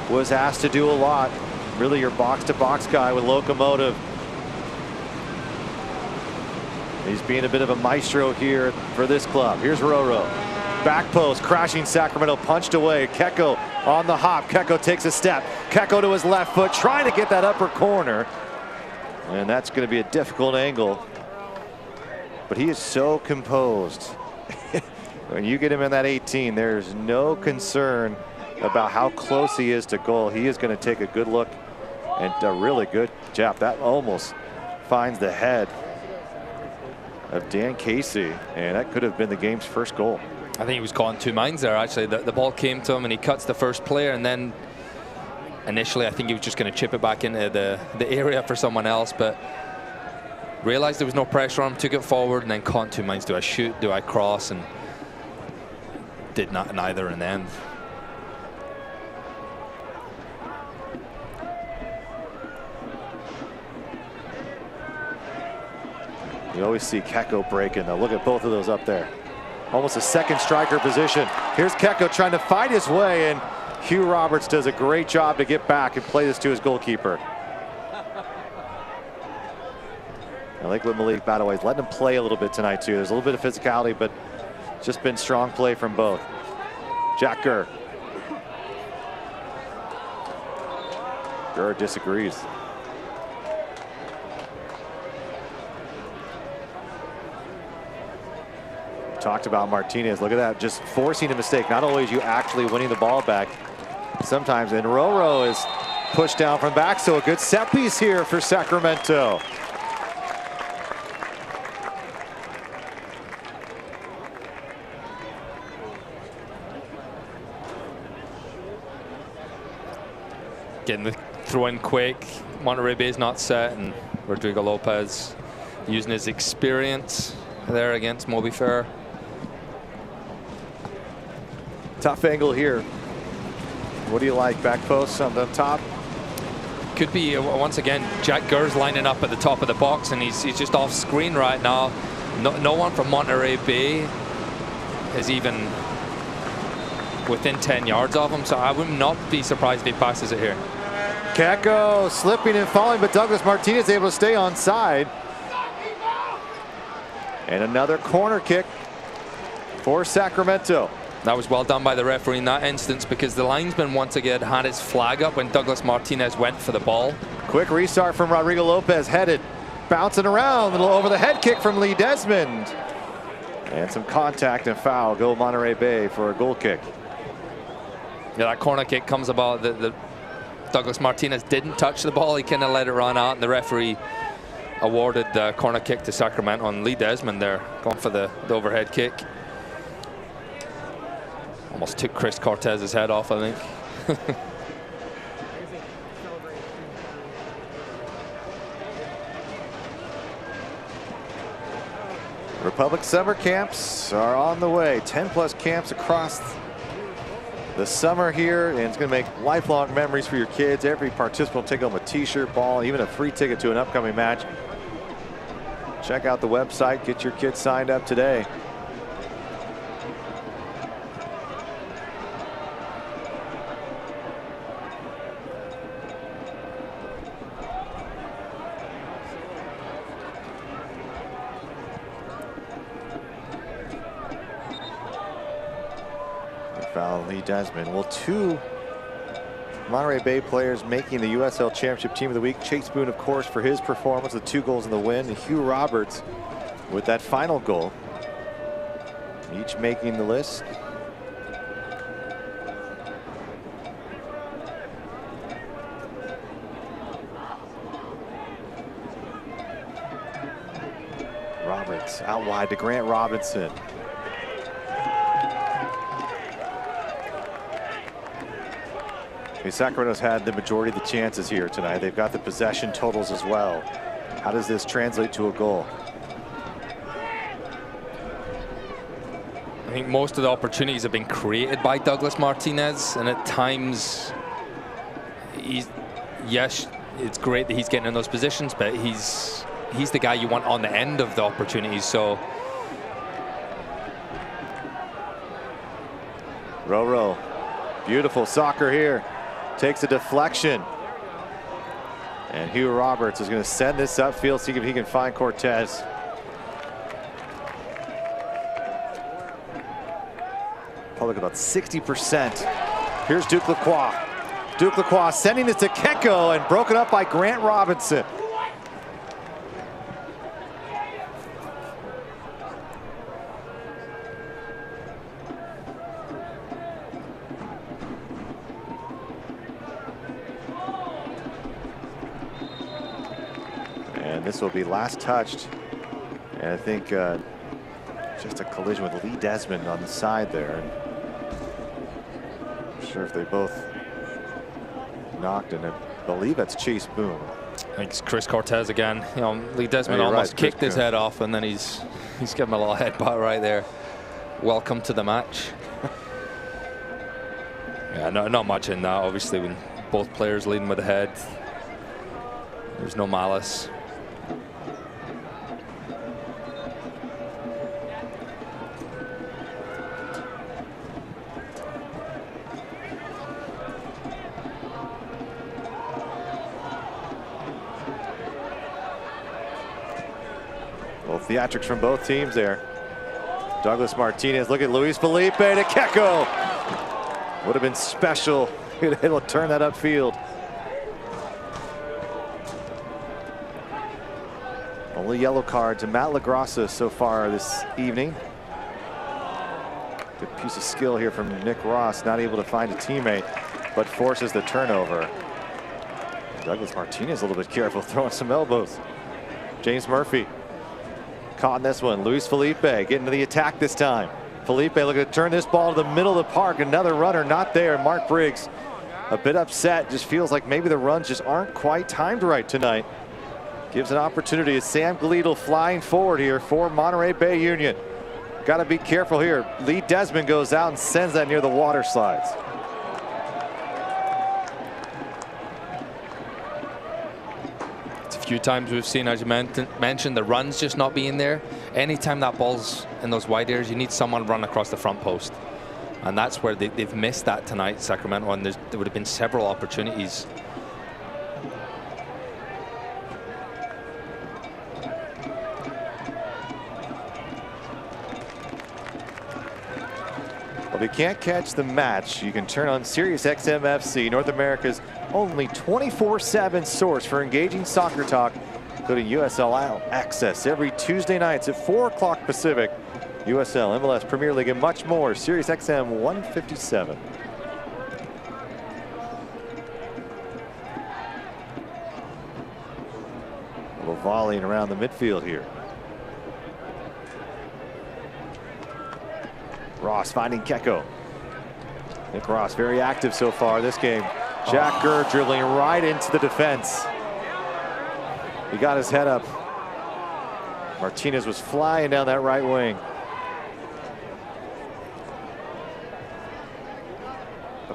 was asked to do a lot. Really your box-to-box guy with Locomotive. He's being a bit of a maestro here for this club. Here's Roro. Back post, crashing Sacramento, punched away. Keko on the hop. Keko takes a step. Keko to his left foot, trying to get that upper corner. And that's going to be a difficult angle. But he is so composed. When you get him in that 18, there's no concern about how close he is to goal. He is going to take a good look and a really good jab. That almost finds the head of Dan Casey, and that could have been the game's first goal. I think he was caught in 2 minds there, actually. The ball came to him, and he cuts the first player, and then initially I think he was just going to chip it back into the area for someone else, but realized there was no pressure on him, took it forward, and then caught in 2 minds. Do I shoot? Do I cross? And did not neither in the end. You always see Keko breaking, though. Look at both of those up there. Almost a second striker position. Here's Keko trying to fight his way, and Hugh Roberts does a great job to get back and play this to his goalkeeper. I like what Malik Badaway's letting him play a little bit tonight, too. There's a little bit of physicality, but it's just been strong play from both. Jack Gurr. Gurr disagrees. Talked about Martinez. Look at that, just forcing a mistake. Not always you actually winning the ball back. Sometimes, and Roro is pushed down from back, so a good set piece here for Sacramento. Getting the throw in quick. Monterey Bay's not set, and Rodrigo Lopez using his experience there against Moby Fair. Tough angle here. What do you like? Back post on the top? Could be, once again, Jack Gurr's lining up at the top of the box, and he's just off screen right now. No one from Monterey Bay is even within 10 yards of him, so I would not be surprised if he passes it here. Keko slipping and falling, but Douglas Martinez able to stay on side. And another corner kick for Sacramento. That was well done by the referee in that instance, because the linesman once again had his flag up when Douglas Martinez went for the ball. Quick restart from Rodrigo Lopez, headed, bouncing around, little over the head kick from Lee Desmond. And some contact and foul. Go Monterey Bay for a goal kick. Yeah, that corner kick comes about. The Douglas Martinez didn't touch the ball. He kind of let it run out, and the referee awarded the corner kick to Sacramento, and Lee Desmond there going for the overhead kick. Almost took Chris Cortez's head off, I think. Republic summer camps are on the way. 10+ camps across the summer here, and it's going to make lifelong memories for your kids. Every participant will take home a t-shirt, ball, even a free ticket to an upcoming match. Check out the website. Get your kids signed up today. Foul Lee Desmond. Well, 2 Monterey Bay players making the USL Championship Team of the Week. Chase Boone, of course, for his performance with 2 goals in the win. And Hugh Roberts with that final goal. Each making the list. Roberts out wide to Grant Robinson. Sacramento's had the majority of the chances here tonight. They've got the possession totals as well. How does this translate to a goal? I think most of the opportunities have been created by Douglas Martinez, and at times, yes, it's great that he's getting in those positions, but he's the guy you want on the end of the opportunities. So, Roro, beautiful soccer here. Takes a deflection. And Hugh Roberts is going to send this upfield, see if he can find Cortez. Public about 60%. Here's Duke Lacroix. Duke Lacroix sending this to Keko and broken up by Grant Robinson. And this will be last touched. And I think just a collision with Lee Desmond on the side there. And I'm sure if they both knocked, and I believe that's Chase Boone. I think it's Chris Cortez again. You know, Lee Desmond almost kicked his head off, and then he's given him a little headbutt right there. Welcome to the match. Yeah, not much in that. Obviously, when both players leading with the head, there's no malice. Well, theatrics from both teams there. Douglas Martinez, look at Luis Felipe to Keko. Would have been special. It'll turn that upfield. Only yellow card to Matt LaGrassa so far this evening. Good piece of skill here from Nick Ross, not able to find a teammate, but forces the turnover. Douglas Martinez a little bit careful, throwing some elbows. James Murphy caught in this one. Luis Felipe getting to the attack this time. Felipe looking to turn this ball to the middle of the park. Another runner not there. Mark Briggs a bit upset. Just feels like maybe the runs just aren't quite timed right tonight. Gives an opportunity as Sam Gleedle flying forward here for Monterey Bay Union. Got to be careful here. Lee Desmond goes out and sends that near the water slides. Few times we've seen, as you mentioned, the runs just not being there. Anytime that ball's in those wide areas, you need someone run across the front post, and that's where they've missed that tonight, Sacramento. And there would have been several opportunities. Well, if you can't catch the match, you can turn on Sirius XM FC, North America's only 24/7 source for engaging soccer talk, including USL access every Tuesday nights at 4 o'clock Pacific. USL, MLS, Premier League, and much more. Sirius XM 157. A little volleying around the midfield here. Ross finding Keko. Nick Ross very active so far this game. Jack Gurr dribbling right into the defense. He got his head up. Martinez was flying down that right wing.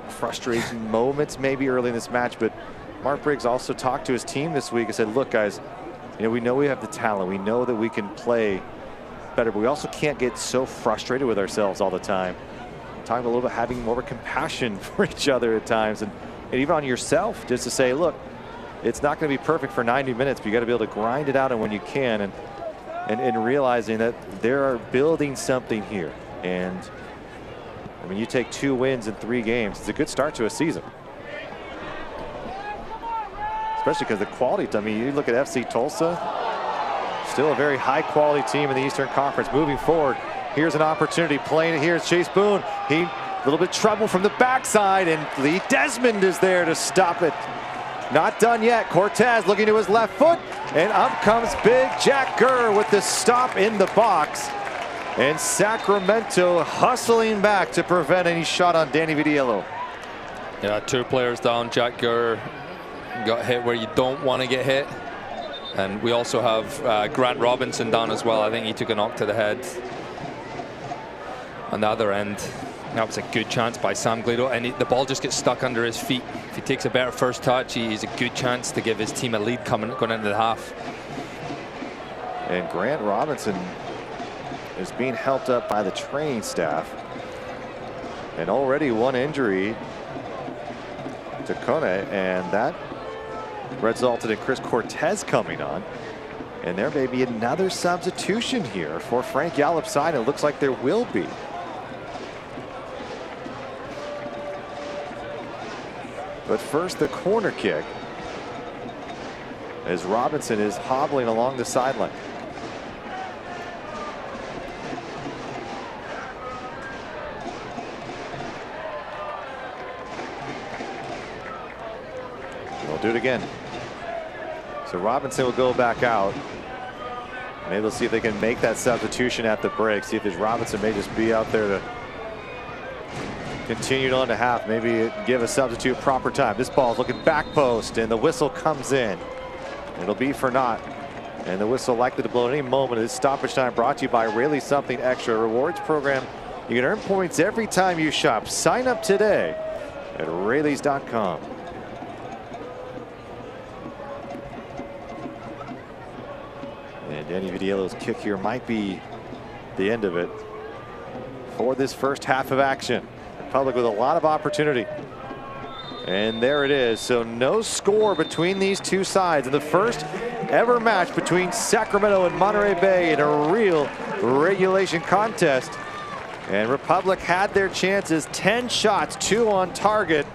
Frustrating moments maybe early in this match, but Mark Briggs also talked to his team this week and said, look guys, we know we have the talent. We know that we can play better, but we also can't get so frustrated with ourselves all the time. Talking a little bit having more of a compassion for each other at times, and even on yourself, just to say, look, it's not going to be perfect for 90 minutes, but you got to be able to grind it out and when you can, and realizing that they're building something here. And I mean, you take 2 wins in 3 games. It's a good start to a season. Especially because the quality, I mean, you look at FC Tulsa, still a very high quality team in the Eastern Conference. Moving forward, here's an opportunity playing it. Here's Chase Boone. He, a little bit trouble from the backside, and Lee Desmond is there to stop it. Not done yet. Cortez looking to his left foot, and up comes big Jack Gurr with the stop in the box. And Sacramento hustling back to prevent any shot on Danny Vidiello. Yeah, 2 players down. Jack Gurr got hit where you don't want to get hit. And we also have Grant Robinson down as well. I think he took a knock to the head. On the other end, that was a good chance by Sam Gledo, and the ball just gets stuck under his feet. If he takes a better first touch, he's a good chance to give his team a lead going into the half. And Grant Robinson is being helped up by the training staff. And already 1 injury to Kone, and that resulted in Chris Cortez coming on. And there may be another substitution here for Frank Yallop's side. It looks like there will be. But first, the corner kick, as Robinson is hobbling along the sideline. We'll do it again. So Robinson will go back out. Maybe we'll see if they can make that substitution at the break. See if this Robinson may just be out there to continue on to half. Maybe give a substitute proper time. This ball's looking back post, and the whistle comes in. It'll be for naught. And the whistle likely to blow at any moment. This stoppage time brought to you by Rayleigh Something Extra rewards program. You can earn points every time you shop. Sign up today at Rayleighs.com. And Danny Vidiello's kick here might be the end of it for this first half of action. Republic with a lot of opportunity. And there it is. So no score between these 2 sides in the first ever match between Sacramento and Monterey Bay in a real regulation contest. And Republic had their chances, 10 shots, 2 on target,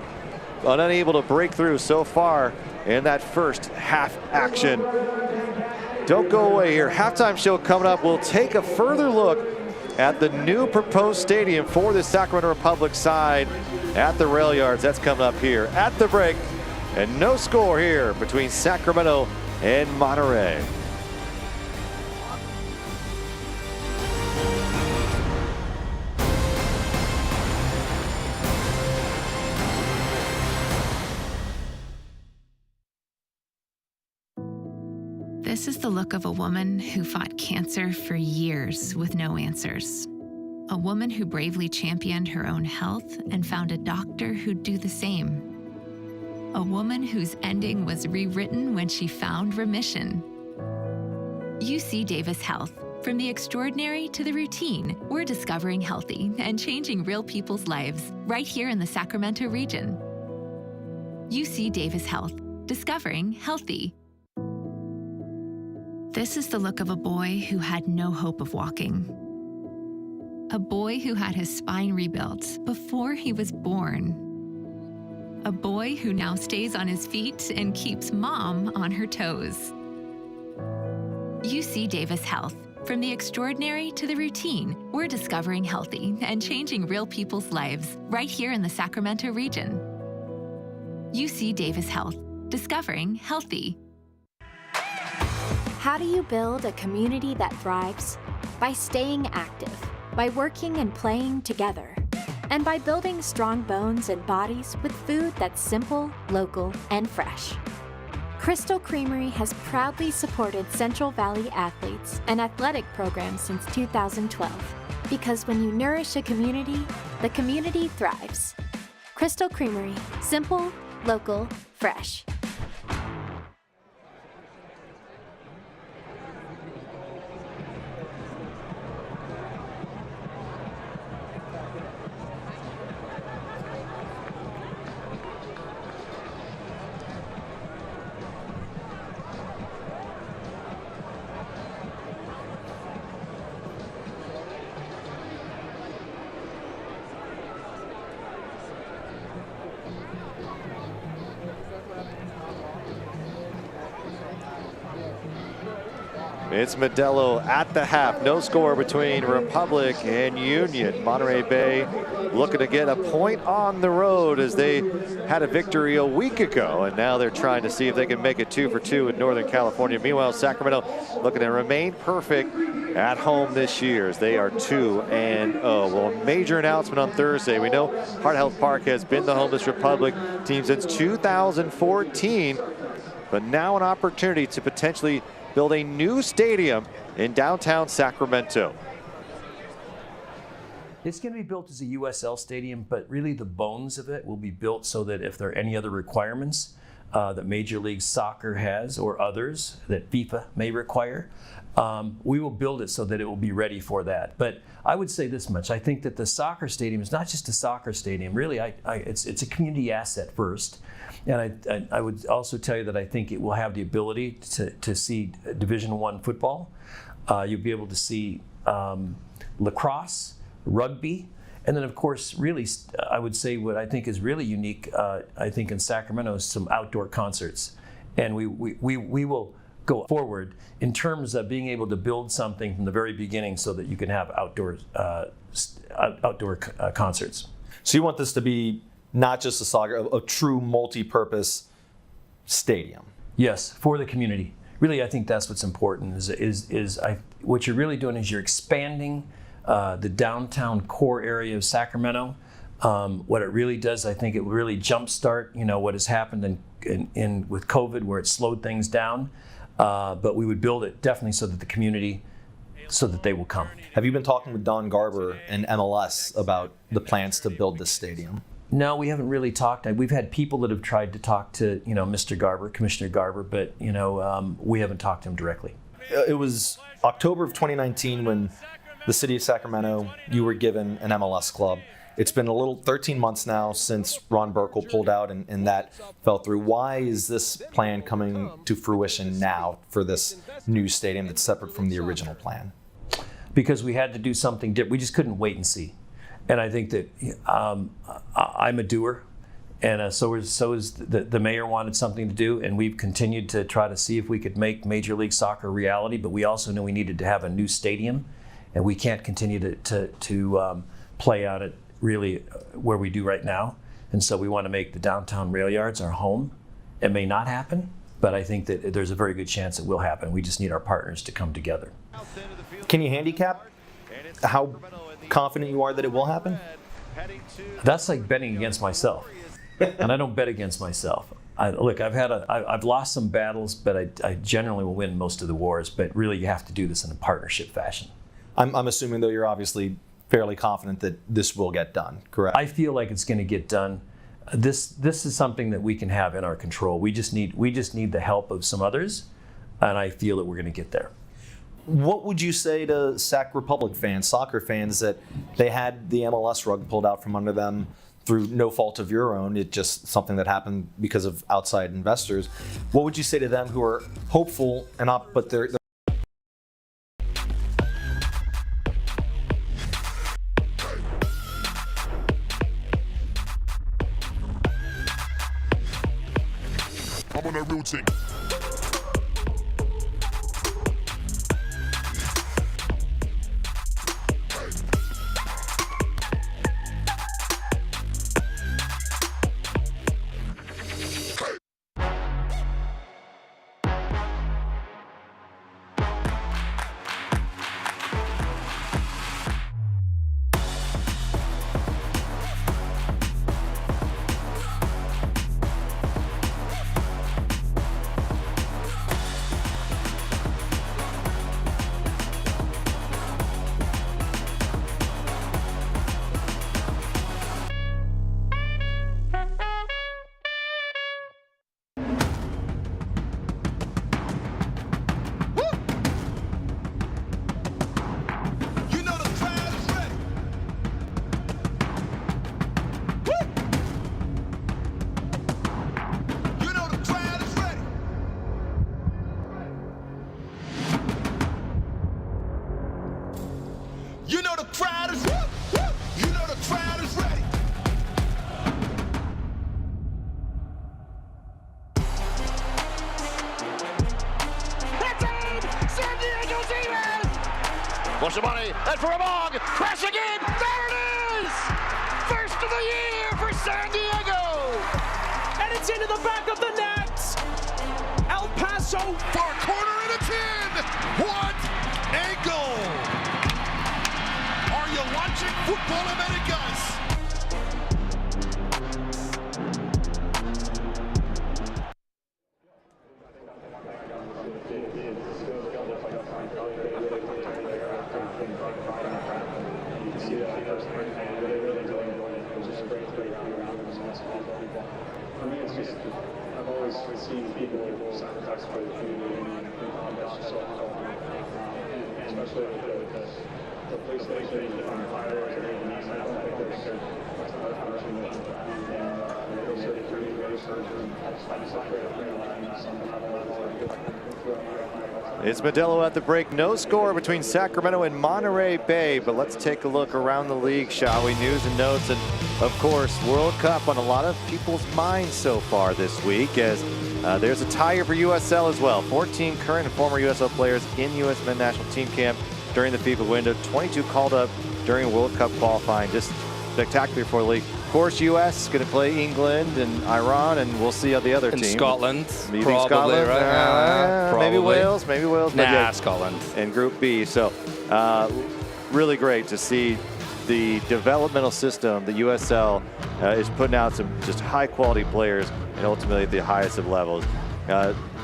but unable to break through so far in that first half action. Don't go away here. Halftime show coming up. We'll take a further look at the new proposed stadium for the Sacramento Republic side at the rail yards. That's coming up here at the break. And no score here between Sacramento and Monterey. This is the look of a woman who fought cancer for years with no answers. A woman who bravely championed her own health and found a doctor who'd do the same. A woman whose ending was rewritten when she found remission. UC Davis Health. From the extraordinary to the routine, we're discovering healthy and changing real people's lives right here in the Sacramento region. UC Davis Health. Discovering healthy. This is the look of a boy who had no hope of walking. A boy who had his spine rebuilt before he was born. A boy who now stays on his feet and keeps mom on her toes. UC Davis Health. From the extraordinary to the routine, we're discovering healthy and changing real people's lives right here in the Sacramento region. UC Davis Health. Discovering healthy. How do you build a community that thrives? By staying active, by working and playing together, and by building strong bones and bodies with food that's simple, local, and fresh. Crystal Creamery has proudly supported Central Valley athletes and athletic programs since 2012. Because when you nourish a community, the community thrives. Crystal Creamery, simple, local, fresh. It's Modelo at the half. No score between Republic and Union. Monterey Bay looking to get a point on the road as they had a victory a week ago, and now they're trying to see if they can make it 2 for 2 in Northern California. Meanwhile, Sacramento looking to remain perfect at home this year as they are 2-0. Well, a major announcement on Thursday. We know Heart Health Park has been the home of this Republic team since 2014, but now an opportunity to potentially build a new stadium in downtown Sacramento. It's going to be built as a USL stadium, but really the bones of it will be built so that if there are any other requirements that Major League Soccer has or others that FIFA may require, we will build it so that it will be ready for that. But I would say this much: I think that the soccer stadium is not just a soccer stadium. Really, it's a community asset first. And I would also tell you that I think it will have the ability to see Division I football. You'll be able to see lacrosse, rugby, and then of course, really, I would say what I think is really unique, I think in Sacramento, is some outdoor concerts. And we will go forward in terms of being able to build something from the very beginning so that you can have outdoor concerts. So you want this to be not just a soccer, a true multi-purpose stadium. Yes, for the community. Really, I think that's what's important. What you're really doing is you're expanding the downtown core area of Sacramento. What it really does, I think, it will really jumpstart, what has happened in with COVID, where it slowed things down. But we would build it definitely so that the community, so that they will come. Have you been talking with Don Garber and MLS about the plans to build this stadium? No, we haven't really talked. We've had people that have tried to talk to, Mr. Garber, Commissioner Garber, but, we haven't talked to him directly. It was October of 2019 when the city of Sacramento, you were given an MLS club. It's been 13 months now since Ron Burkle pulled out and that fell through. Why is this plan coming to fruition now for this new stadium that's separate from the original plan? Because we had to do something different. We just couldn't wait and see. And I think that I'm a doer, and so is the mayor wanted something to do, and we've continued to try to see if we could make Major League Soccer a reality, but we also knew we needed to have a new stadium, and we can't continue to play out it really where we do right now. And so we want to make the downtown rail yards our home. It may not happen, but I think that there's a very good chance it will happen. We just need our partners to come together. Can you handicap how confident you are that it will happen? That's like betting against myself, and I don't bet against myself. I've lost some battles, but I generally will win most of the wars. But really, you have to do this in a partnership fashion. I'm assuming, though, you're obviously fairly confident that this will get done, correct? I feel like it's going to get done. This is something that we can have in our control. We just need the help of some others, and I feel that we're going to get there. What would you say to Sac Republic fans, soccer fans, that they had the MLS rug pulled out from under them through no fault of your own? It's just something that happened because of outside investors. What would you say to them who are hopeful and up, but they're I'm on that real thing. it for a bong. Crashing in. There it is! First of the year for San Diego. And it's into the back of the net. El Paso. Far corner and it's in. What a goal! Are you watching Football Americas? For me, it's just, I've always seen people sacrifice for the community, and it's so helpful. And especially with the police station and the fireworks and everything else, I don't think there's another opportunity. And those are the three ways for I just like It's Modelo at the break. No score between Sacramento and Monterey Bay, but let's take a look around the league, shall we? News and notes, and of course, World Cup on a lot of people's minds so far this week, as there's a tie for USL as well. 14 current and former USL players in U.S. men's national team camp during the FIFA window. 22 called up during World Cup qualifying. Just spectacular for the league. Of course, U.S. is going to play England and Iran, and we'll see how the other and team. Scotland, maybe probably, Scotland, right? Maybe Wales, maybe Wales. Nah, yeah, Scotland. In Group B. So really great to see the developmental system, the USL is putting out some just high-quality players, and ultimately at the highest of levels.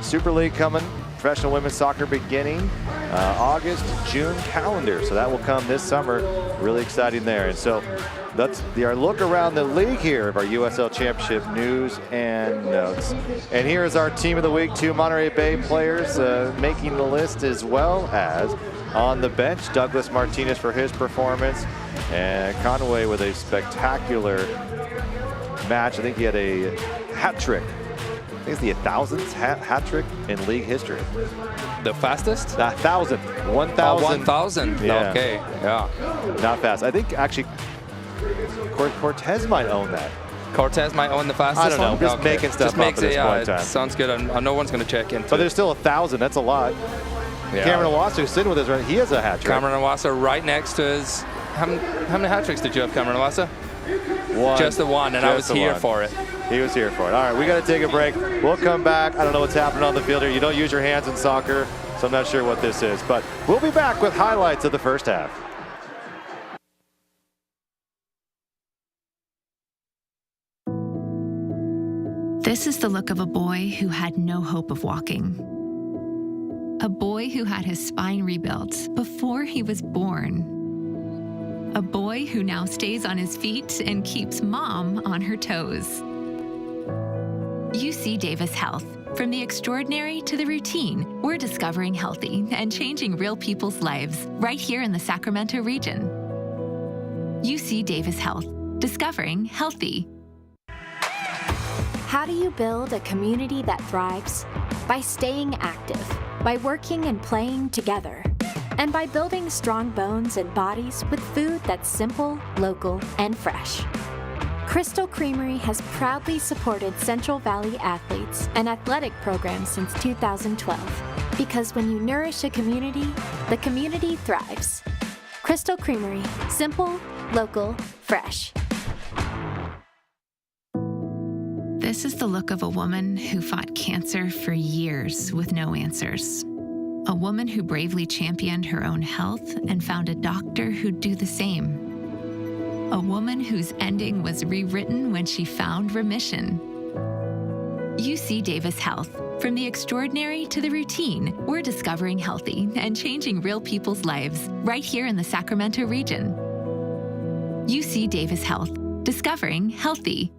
Super League coming, professional women's soccer beginning August, June calendar. So that will come this summer. Really exciting there. And so that's our look around the league here of our USL Championship news and notes. And here is our team of the week, 2 Monterey Bay players making the list, as well as on the bench, Douglas Martinez for his performance, and Conway with a spectacular match. I think he had a hat trick. I think it's the 1,000th hat trick in league history. The fastest? 1,000. 1,000. 1,000. Yeah. Okay. Yeah. Not fast. I think actually Cortez might own that. Cortez might own the fastest. I don't know. One? Just okay. making stuff just up makes at this it, point in time. Sounds good. No one's going to check into But it. there's still 1,000. That's a lot. Yeah. Cameron Owasu, who's sitting with us right, he has a hat trick. Cameron Owasu right next to his. How many hat tricks did you have, Cameron Owasu? One. Just the one, and I was here for it. He was here for it. All right, we got to take a break. We'll come back. I don't know what's happening on the field here. You don't use your hands in soccer, so I'm not sure what this is. But we'll be back with highlights of the first half. This is the look of a boy who had no hope of walking. A boy who had his spine rebuilt before he was born. A boy who now stays on his feet and keeps mom on her toes. UC Davis Health. From the extraordinary to the routine, we're discovering healthy and changing real people's lives right here in the Sacramento region. UC Davis Health. Discovering healthy. How do you build a community that thrives? By staying active, by working and playing together, and by building strong bones and bodies with food that's simple, local, and fresh. Crystal Creamery has proudly supported Central Valley athletes and athletic programs since 2012. Because when you nourish a community, the community thrives. Crystal Creamery, simple, local, fresh. This is the look of a woman who fought cancer for years with no answers. A woman who bravely championed her own health and found a doctor who'd do the same. A woman whose ending was rewritten when she found remission. UC Davis Health. From the extraordinary to the routine, we're discovering healthy and changing real people's lives right here in the Sacramento region. UC Davis Health. Discovering healthy.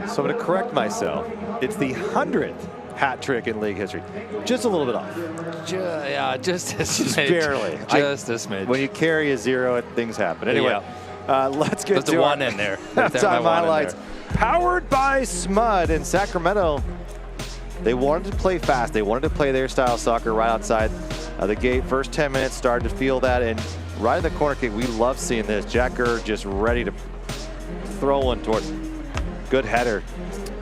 So I'm going to correct myself. It's the 100th hat trick in league history. Just a little bit off. Yeah, just a smidge. Barely. Just a smidge. When you carry a 0, things happen. Anyway, let's get There's to the one in there. Halftime highlights. Powered by Smud in Sacramento. They wanted to play fast. They wanted to play their style soccer right outside the gate. First 10 minutes started to feel that, and right in the corner kick, we love seeing this. Jack Gurr just ready to throw one towards. Good header.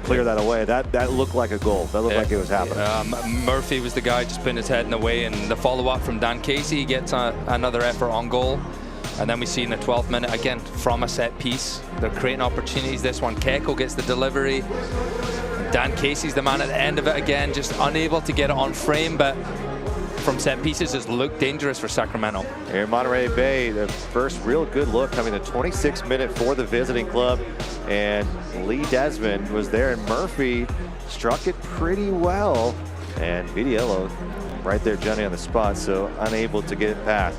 Clear that away. That looked like a goal. That looked like it was happening. Murphy was the guy just putting his head in the way, and the follow-up from Dan Casey gets another effort on goal. And then we see in the 12th minute, again, from a set piece, they're creating opportunities. This one, Keko gets the delivery. Dan Casey's the man at the end of it again, just unable to get it on frame, but from set pieces has looked dangerous for Sacramento. Here in Monterey Bay, the first real good look coming the 26th minute for the visiting club. And Lee Desmond was there, and Murphy struck it pretty well. And Vidiello right there, Johnny on the spot, so unable to get it past.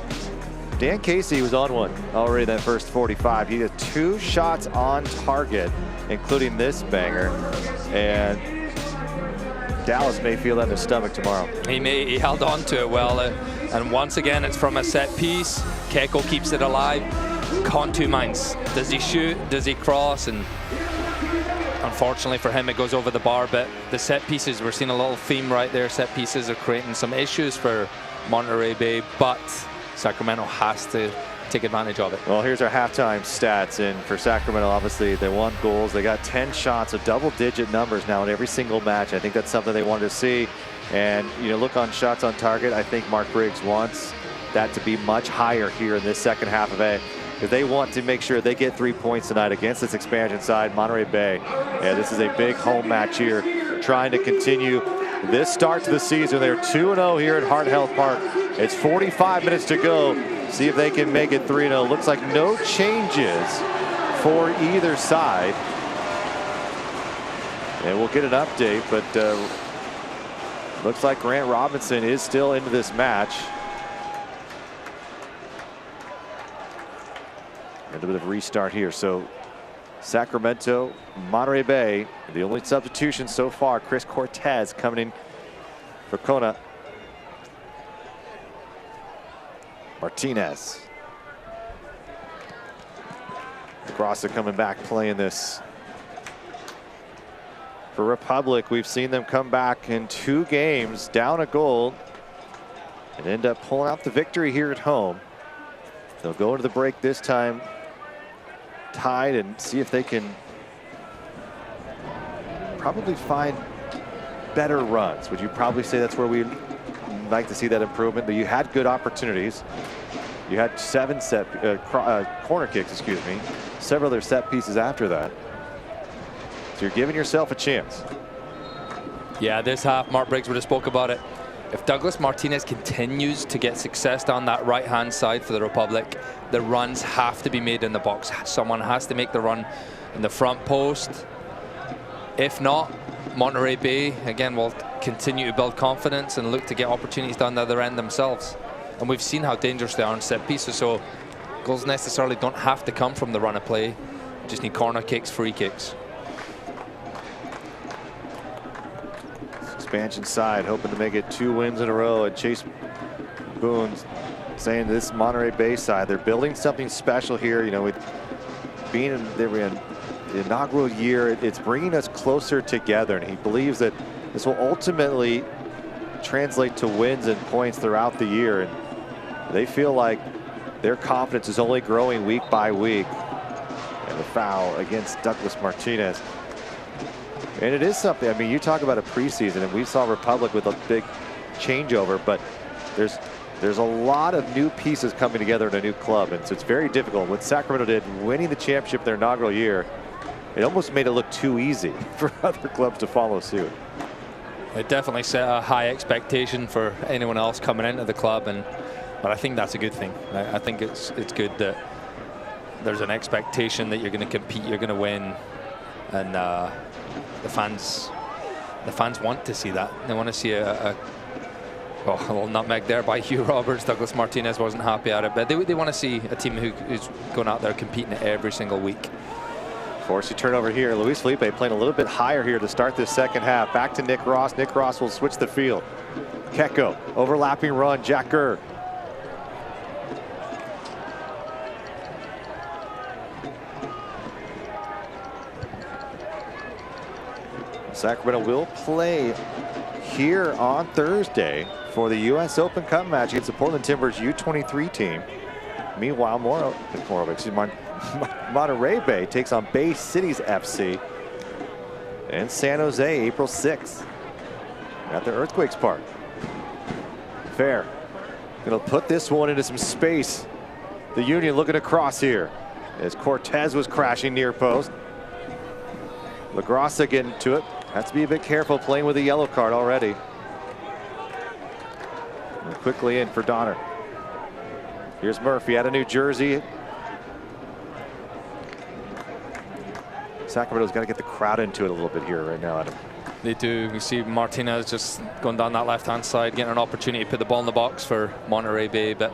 Dan Casey was on one already that first 45. He had 2 shots on target, including this banger. And Dallas may feel that in his stomach tomorrow. He held on to it well. And once again, it's from a set piece. Keko keeps it alive. Caught 2 minds. Does he shoot? Does he cross? And unfortunately for him, it goes over the bar. But the set pieces, we're seeing a little theme right there. Set pieces are creating some issues for Monterey Bay, but Sacramento has to take advantage of it. Well, here's our halftime stats. And for Sacramento, obviously, they won goals. They got 10 shots of double-digit numbers now in every single match. I think that's something they wanted to see. And, you know, look on shots on target. I think Mark Briggs wants that to be much higher here in this second half of A. If they want to make sure they get 3 points tonight against this expansion side, Monterey Bay. Yeah, this is a big home match here, trying to continue this start to the season. They're 2-0 here at Hart Health Park. It's 45 minutes to go. See if they can make it 3-0. Looks like no changes for either side. And we'll get an update, but looks like Grant Robinson is still into this match. A little bit of restart here. So Sacramento, Monterey Bay, the only substitution so far. Chris Cortez coming in for Kona. Martinez. Grossa coming back playing this. For Republic, we've seen them come back in 2 games, down a goal, and end up pulling out the victory here at home. They'll go into the break this time tied and see if they can probably find better runs. Would you probably say that's where we'd like to see that improvement? But you had good opportunities. You had 7 corner kicks, excuse me, several other set pieces after that. So you're giving yourself a chance. Yeah, this half, Mark Briggs would have spoke about it. If Douglas Martinez continues to get success down that right-hand side for the Republic, the runs have to be made in the box. Someone has to make the run in the front post. If not, Monterey Bay, again, will continue to build confidence and look to get opportunities down the other end themselves. And we've seen how dangerous they are in set pieces, so goals necessarily don't have to come from the run of play. You just need corner kicks, free kicks. Expansion side hoping to make it 2 wins in a row, and Chase Boone saying this Monterey Bay side, they're building something special here. You know, with being in the inaugural year, it's bringing us closer together, and he believes that this will ultimately translate to wins and points throughout the year. And they feel like their confidence is only growing week by week. And the foul against Douglas Martinez. And it is something, I mean, you talk about a preseason, and we saw Republic with a big changeover, but there's a lot of new pieces coming together in a new club, and so it's very difficult. What Sacramento did, winning the championship their inaugural year, it almost made it look too easy for other clubs to follow suit. It definitely set a high expectation for anyone else coming into the club, but I think that's a good thing. I think it's good that there's an expectation that you're going to compete, you're going to win, and the fans want to see that. They want to see a little nutmeg there by Hugh Roberts. Douglas Martinez wasn't happy at it, but they want to see a team who's going out there competing every single week. Forcing turnover here. Luis Felipe playing a little bit higher here to start this second half. Back to Nick Ross. Nick Ross will switch the field. Keko, overlapping run. Jack Gurr. Sacramento will play here on Thursday for the U.S. Open Cup match against the Portland Timbers U23 team. Meanwhile, Monterey Bay takes on Bay Cities FC in San Jose, April 6th at the Earthquakes Park. Fair gonna put this one into some space. The Union looking to cross here as Cortez was crashing near post. LaGrassa getting to it. Has to be a bit careful playing with a yellow card already. And quickly in for Donner. Here's Murphy out of New Jersey. Sacramento's got to get the crowd into it a little bit here right now, Adam. They do. You see Martinez just going down that left-hand side, getting an opportunity to put the ball in the box for Monterey Bay, but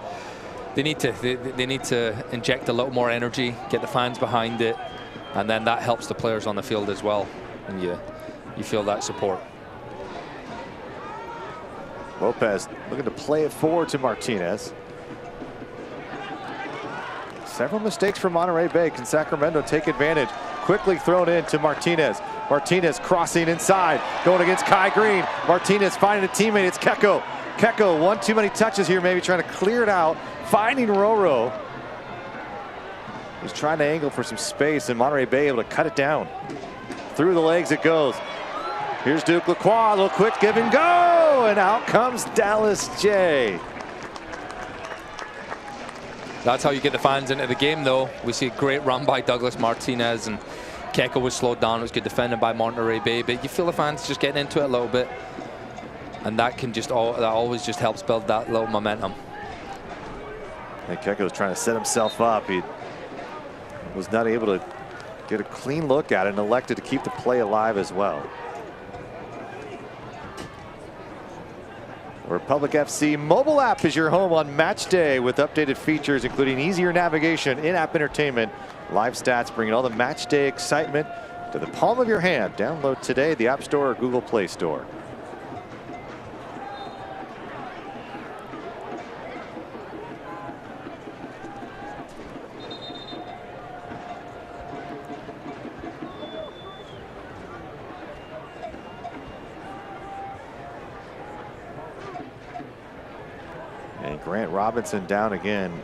they need to inject a little more energy, get the fans behind it, and then that helps the players on the field as well. And you feel that support. Lopez looking to play it forward to Martinez. Several mistakes for Monterey Bay. Can Sacramento take advantage? Quickly thrown in to Martinez. Martinez crossing inside, going against Kai Green. Martinez finding a teammate. It's Keko. Keko, one too many touches here, maybe trying to clear it out. Finding Roro. He's trying to angle for some space, and Monterey Bay able to cut it down. Through the legs it goes. Here's Duke Lacroix, a little quick give and go, and out comes Dallas J. That's how you get the fans into the game, though. We see a great run by Douglas Martinez, and Keko was slowed down. It was good defending by Monterey Bay, but you feel the fans just getting into it a little bit, and that can just that always just helps build that little momentum. And Keko's trying to set himself up. He was not able to get a clean look at it and elected to keep the play alive as well. Republic FC mobile app is your home on match day with updated features including easier navigation, in-app entertainment, live stats, bringing all the match day excitement to the palm of your hand. Download today, the App Store or Google Play Store. And Grant Robinson down again.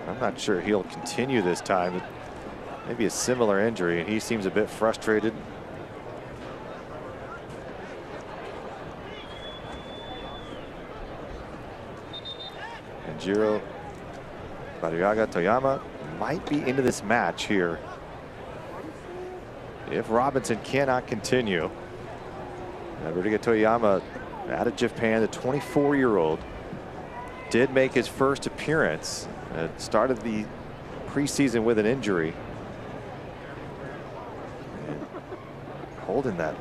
I'm not sure he'll continue this time. Maybe a similar injury, and he seems a bit frustrated. And Jiro Barriaga Toyama might be into this match here if Robinson cannot continue. Barriaga Toyama out of Japan, the 24-year-old, did make his first appearance. Started the preseason with an injury. And holding that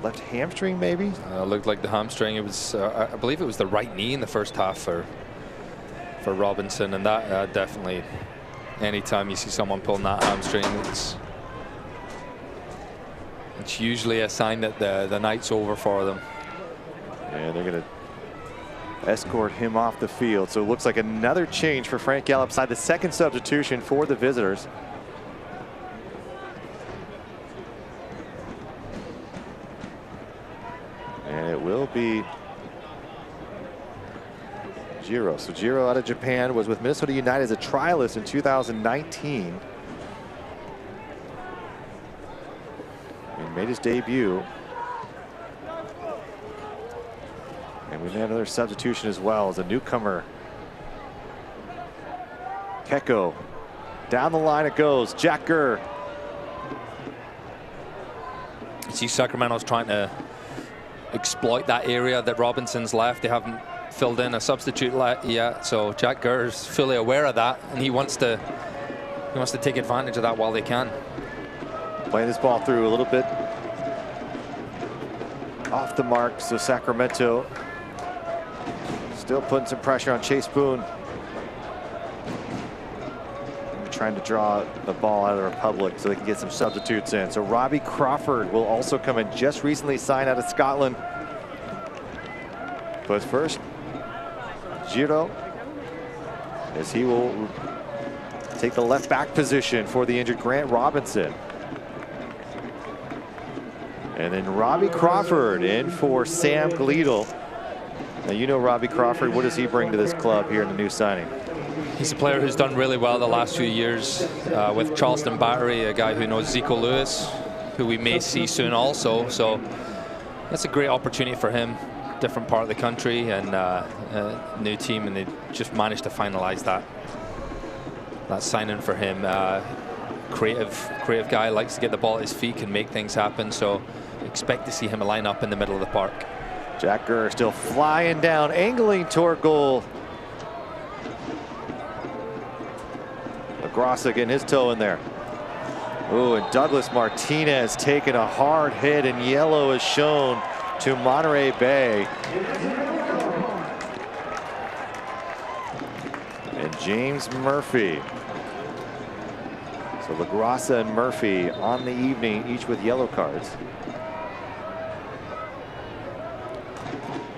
left hamstring, maybe? Looked like the hamstring. It was, I believe it was the right knee in the first half for Robinson, and that definitely, anytime you see someone pulling that hamstring, it's usually a sign that the night's over for them. And they're going to escort him off the field. So it looks like another change for Frank Gallup side, the second substitution for the visitors. And it will be Jiro. So Jiro out of Japan was with Minnesota United as a trialist in 2019. And made his debut. And we had another substitution as well as a newcomer. Keko. Down the line it goes. Jack Gurr. See, Sacramento's trying to exploit that area that Robinson's left. They haven't filled in a substitute yet, so Jack Gurr is fully aware of that, and he wants to take advantage of that while they can. Playing this ball through a little bit off the mark, so Sacramento still putting some pressure on Chase Boone. trying to draw the ball out of the Republic so they can get some substitutes in. So Robbie Crawford will also come in, just recently signed out of Scotland. But first, Giro, as he will take the left back position for the injured Grant Robinson. And then Robbie Crawford in for Sam Gleadle. Now, you know Robbie Crawford. What does he bring to this club here in the new signing? He's a player who's done really well the last few years with Charleston Battery, a guy who knows Zico Lewis, who we may see soon also. So that's a great opportunity for him. Different part of the country and new team, and they just managed to finalize that signing for him. Creative guy, likes to get the ball at his feet, can make things happen. So expect to see him line up in the middle of the park. Jack Gurr still flying down, angling toward goal. LaGrossa getting his toe in there. Ooh, and Douglas Martinez taking a hard hit, and yellow is shown to Monterey Bay. And James Murphy. So LaGrossa and Murphy on the evening, each with yellow cards.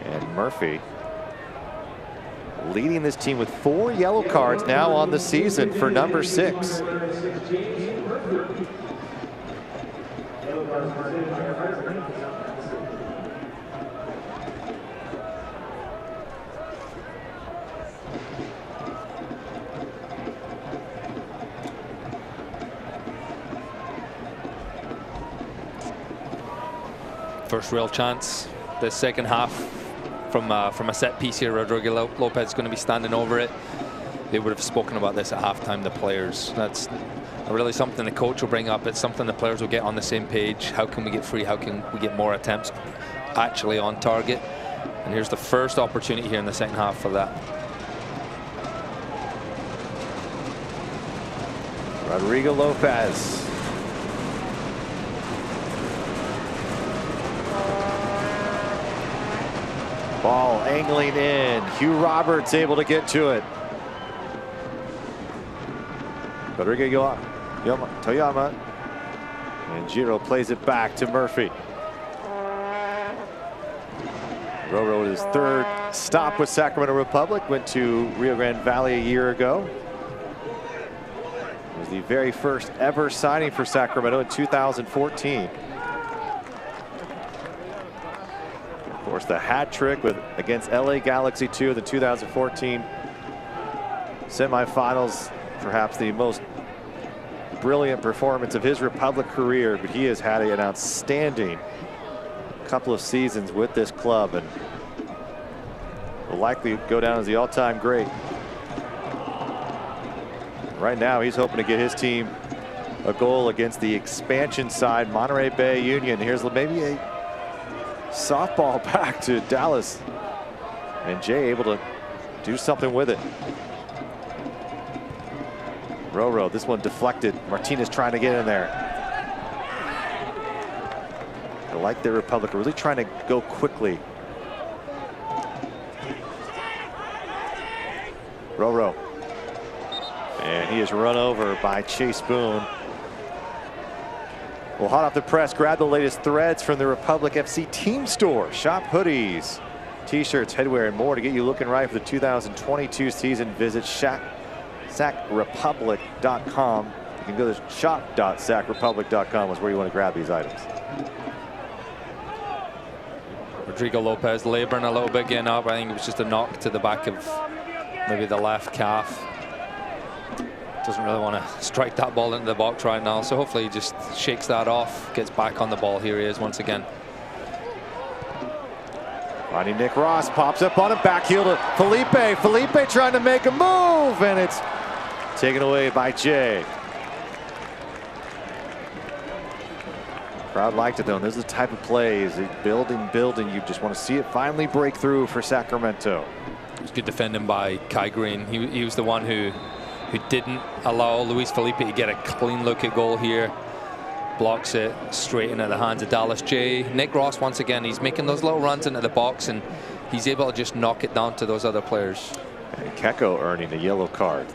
And Murphy leading this team with 4 yellow cards now on the season for number 6. First real chance the second half from a set piece here. Rodrigo Lopez is going to be standing over it. They would have spoken about this at halftime, the players. That's really something the coach will bring up. It's something the players will get on the same page. How can we get free? How can we get more attempts actually on target? And here's the first opportunity here in the second half for that. Rodrigo Lopez. Ball angling in. Hugh Roberts able to get to it. Rodrigo Toyama. And Giro plays it back to Murphy. Roro with his 3rd stop with Sacramento Republic. Went to Rio Grande Valley a year ago. It was the very first ever signing for Sacramento in 2014. Of course, the hat trick against LA Galaxy 2 in the 2014 semifinals. Perhaps the most brilliant performance of his Republic career, but he has had an outstanding couple of seasons with this club and will likely go down as the all-time great. Right now, he's hoping to get his team a goal against the expansion side, Monterey Bay Union. Here's maybe a softball back to Dallas, and Jay able to do something with it. Roro, this one deflected. Martinez trying to get in there. I like the Republic really trying to go quickly. Roro. And he is run over by Chase Boone. Well, hot off the press, grab the latest threads from the Republic FC team store. Shop hoodies, t-shirts, headwear, and more to get you looking right for the 2022 season. Visit sacrepublic.com. You can go to shop.sacrepublic.com is where you want to grab these items. Rodrigo Lopez laboring a little bit, getting up. I think it was just a knock to the back of maybe the left calf. Doesn't really want to strike that ball into the box right now, so hopefully he just shakes that off, gets back on the ball. Here he is once again. Ronnie Nick Ross pops up on a back heel to Felipe. Felipe trying to make a move, and it's taken away by Jay. Crowd liked it though. And this is the type of plays, building. You just want to see it finally break through for Sacramento. It was good defending by Kai Green. He was the one who didn't allow Luis Felipe to get a clean look at goal here. Blocks it straight into the hands of Dallas J. Nick Ross, once again, he's making those little runs into the box, and he's able to just knock it down to those other players. And Keko earning a yellow card.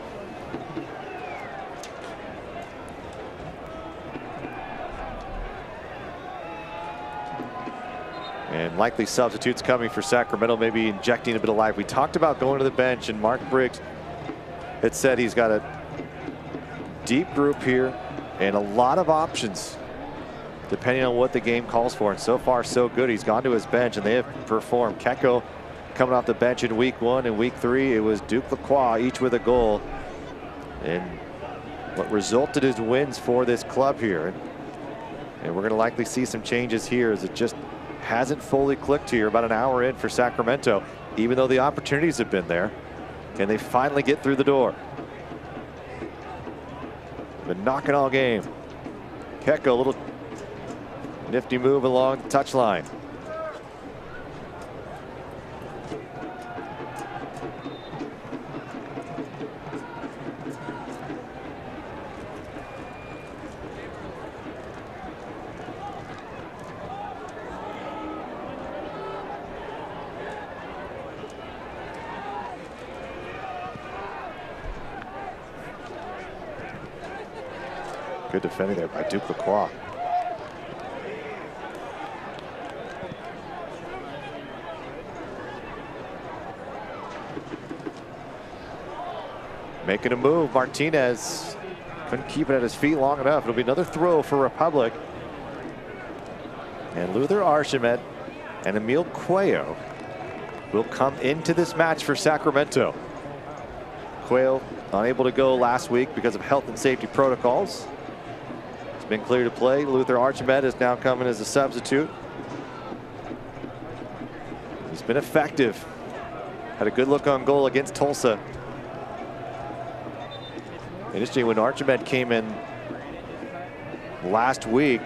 And likely substitutes coming for Sacramento, maybe injecting a bit of life. We talked about going to the bench, and Mark Briggs had said he's got a deep group here and a lot of options depending on what the game calls for. And so far, so good. He's gone to his bench, and they have performed. Keko coming off the bench in week 1 and week 3. It was Duke Lacroix, each with a goal. And what resulted is wins for this club here. And we're going to likely see some changes here, as it just hasn't fully clicked here about an hour in for Sacramento, even though the opportunities have been there. Can they finally get through the door? Been knocking all game. Keko, a little nifty move along the touchline. Good defending there by Duke Lacroix. Making a move, Martinez couldn't keep it at his feet long enough. It'll be another throw for Republic. And Luther Archimed and Emil Cuello will come into this match for Sacramento. Cuello unable to go last week because of health and safety protocols. He's been clear to play. Luther Archimed is now coming as a substitute. He's been effective. Had a good look on goal against Tulsa. Interesting, when Archimed came in last week,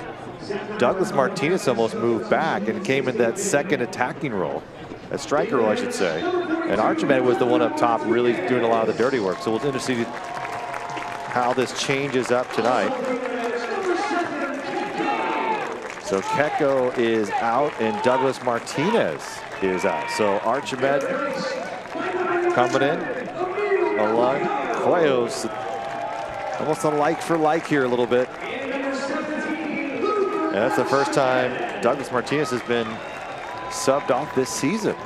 Douglas Martinez almost moved back and came in that second attacking role, a striker role, I should say. And Archimed was the one up top really doing a lot of the dirty work. So we'll interesting how this changes up tonight. So Keko is out and Douglas Martinez is out. So Archimed coming in along Cuello's. Almost a like for like here a little bit. And that's the first time Douglas Martinez has been subbed off this season.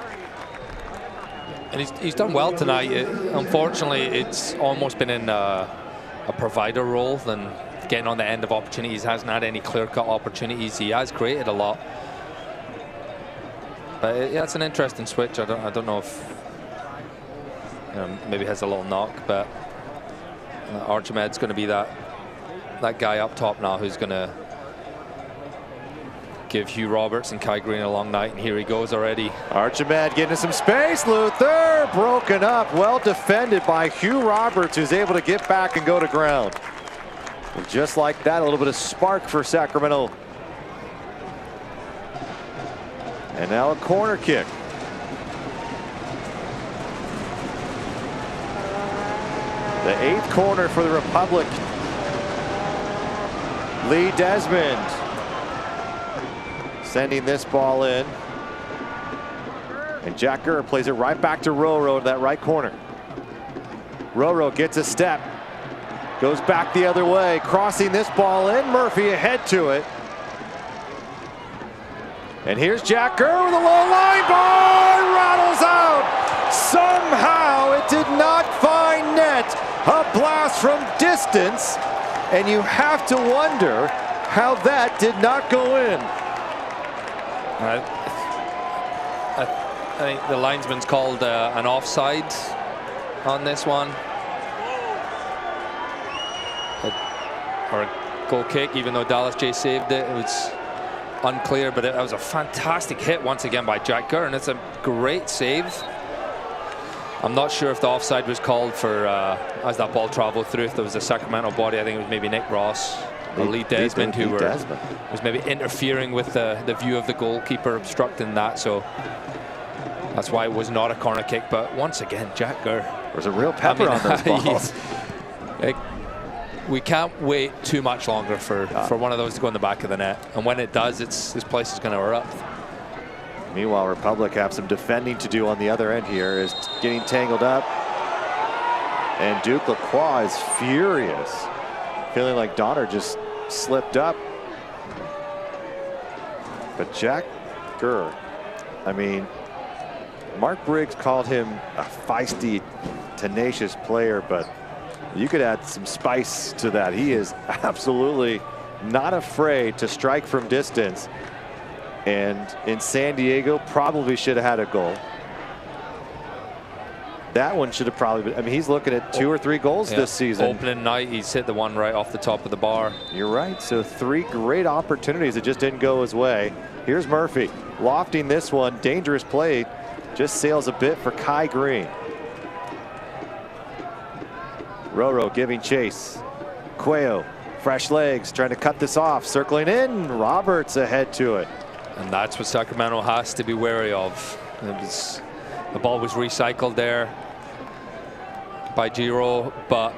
And he's done well tonight. Unfortunately, it's almost been in a provider role than getting on the end of opportunities. He hasn't had any clear-cut opportunities. He has created a lot. But yeah, it's an interesting switch. I don't know if maybe has a little knock, but Archimed's going to be that guy up top now who's going to give Hugh Roberts and Kai Green a long night, and here he goes already. Archimed getting some space. Luther broken up, well defended by Hugh Roberts, who's able to get back and go to ground. And just like that, a little bit of spark for Sacramento. And now a corner kick. The 8th corner for the Republic. Lee Desmond sending this ball in. And Jack Gurr plays it right back to Roro in that right corner. Roro gets a step. Goes back the other way, crossing this ball in. Murphy ahead to it. And here's Jack Gurr with a low line ball. Rattles out. Somehow it did not find net. A blast from distance. And you have to wonder how that did not go in. I think the linesman's called an offside on this one. Or a goal kick, even though Dallas J saved it. It was unclear, but it was a fantastic hit once again by Jack Gurr, and it's a great save. I'm not sure if the offside was called for as that ball traveled through, if there was a Sacramento body. I think it was maybe Nick Ross or Lee Desmond who was maybe interfering with the view of the goalkeeper, obstructing that. So that's why it was not a corner kick. But once again, Jack Gurr. There's a real pepper on those balls. We can't wait too much longer for one of those to go in the back of the net. And when it does, this place is going to erupt. Meanwhile, Republic have some defending to do on the other end here, is getting tangled up. And Duke Lacroix is furious, feeling like Donner just slipped up. But Jack Gurr I mean, Mark Briggs called him a feisty, tenacious player, but you could add some spice to that. He is absolutely not afraid to strike from distance. And in San Diego, probably should have had a goal. That one should have probably been. I mean, he's looking at 2 or 3 goals this season. Opening night, he's hit the one right off the top of the bar. You're right. So 3 great opportunities that just didn't go his way. Here's Murphy lofting this one. Dangerous play. Just sails a bit for Kai Green. Roro giving chase. Cuello, fresh legs, trying to cut this off. Circling in. Roberts ahead to it. And that's what Sacramento has to be wary of. The ball was recycled there by Giro, but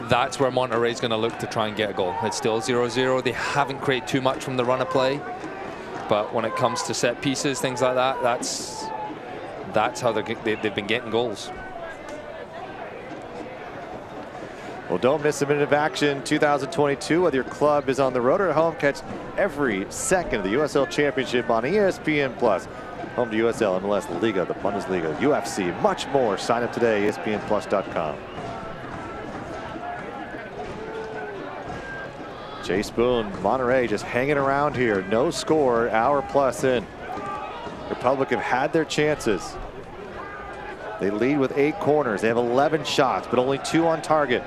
that's where Monterey's going to look to try and get a goal. It's still 0-0. They haven't created too much from the run of play, but when it comes to set pieces, things like that, that's how they've been getting goals. Well, don't miss a minute of action 2022. Whether your club is on the road or at home, catch every second of the USL Championship on ESPN+. Home to USL, MLS, La Liga, the Bundesliga, UFC, much more. Sign up today, ESPNplus.com. Chase Boone, Monterey just hanging around here. No score, hour plus in. Republic have had their chances. They lead with 8 corners. They have 11 shots, but only 2 on target.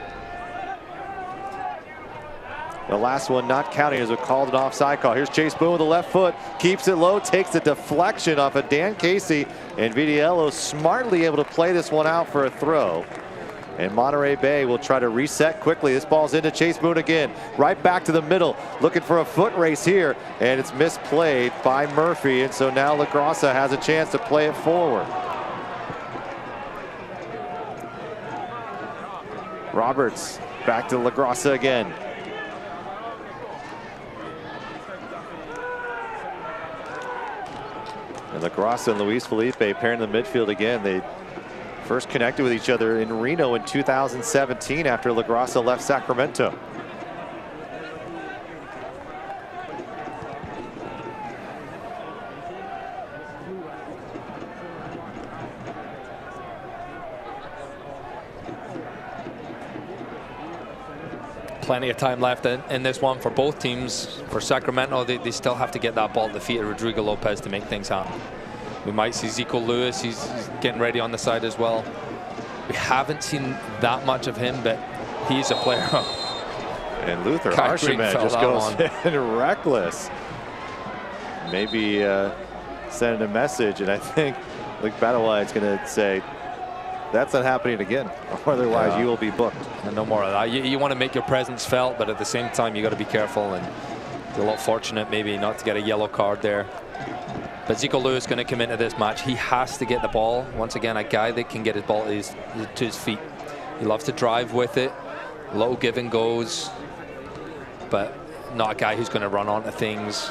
The last one not counting as it called an offside call. Here's Chase Boone with the left foot, keeps it low, takes the deflection off of Dan Casey, and Vidiello smartly able to play this one out for a throw. And Monterey Bay will try to reset quickly. This ball's into Chase Boone again, right back to the middle, looking for a foot race here, and it's misplayed by Murphy, and so now LaGrossa has a chance to play it forward. Roberts back to LaGrossa again. And LaGrossa and Luis Felipe pairing in the midfield again. They first connected with each other in Reno in 2017 after LaGrossa left Sacramento. Plenty of time left in this one for both teams. For Sacramento, they still have to get that ball to the feet of Rodrigo Lopez to make things happen. We might see Zico Lewis. He's getting ready on the side as well. We haven't seen that much of him, but he's a player. And Luther Archimed just goes in reckless. Maybe sending a message, and I think Luke Badawai is going to say, that's not happening again, otherwise you will be booked. And no more of that. You want to make your presence felt, but at the same time, you got to be careful. And a lot fortunate maybe not to get a yellow card there. But Zico Lewis going to come into this match. He has to get the ball. Once again, a guy that can get his ball to his feet. He loves to drive with it. Low give and goes, but not a guy who's going to run onto things.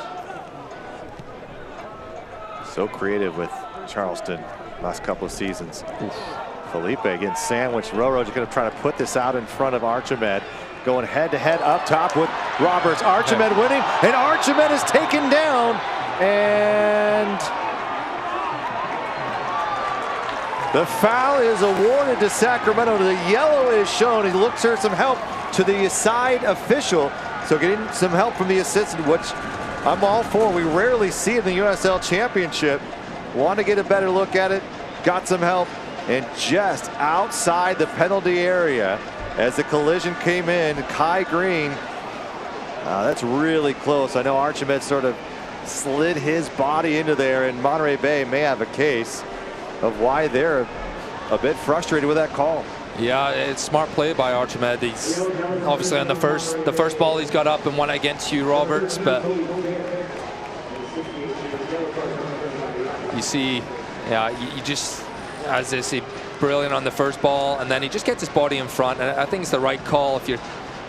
So creative with Charleston last couple of seasons. Oof. Felipe getting sandwiched. Roro just going to try to put this out in front of Archimed. Going head to head up top with Roberts. Archimed winning, and Archimed is taken down. And the foul is awarded to Sacramento. The yellow is shown. He looks for some help to the side official. So getting some help from the assistant, which I'm all for. We rarely see it in the USL Championship. Want to get a better look at it. Got some help. And just outside the penalty area as the collision came in, Kai Green. That's really close. I know Archimed sort of slid his body into there, and Monterey Bay may have a case of why they're a bit frustrated with that call. Yeah, it's smart play by Archimed. He's obviously on the first ball he's got up and won against Hugh Roberts, but you see, yeah, you just, as they say, brilliant on the first ball, and then he just gets his body in front, and I think it's the right call if you're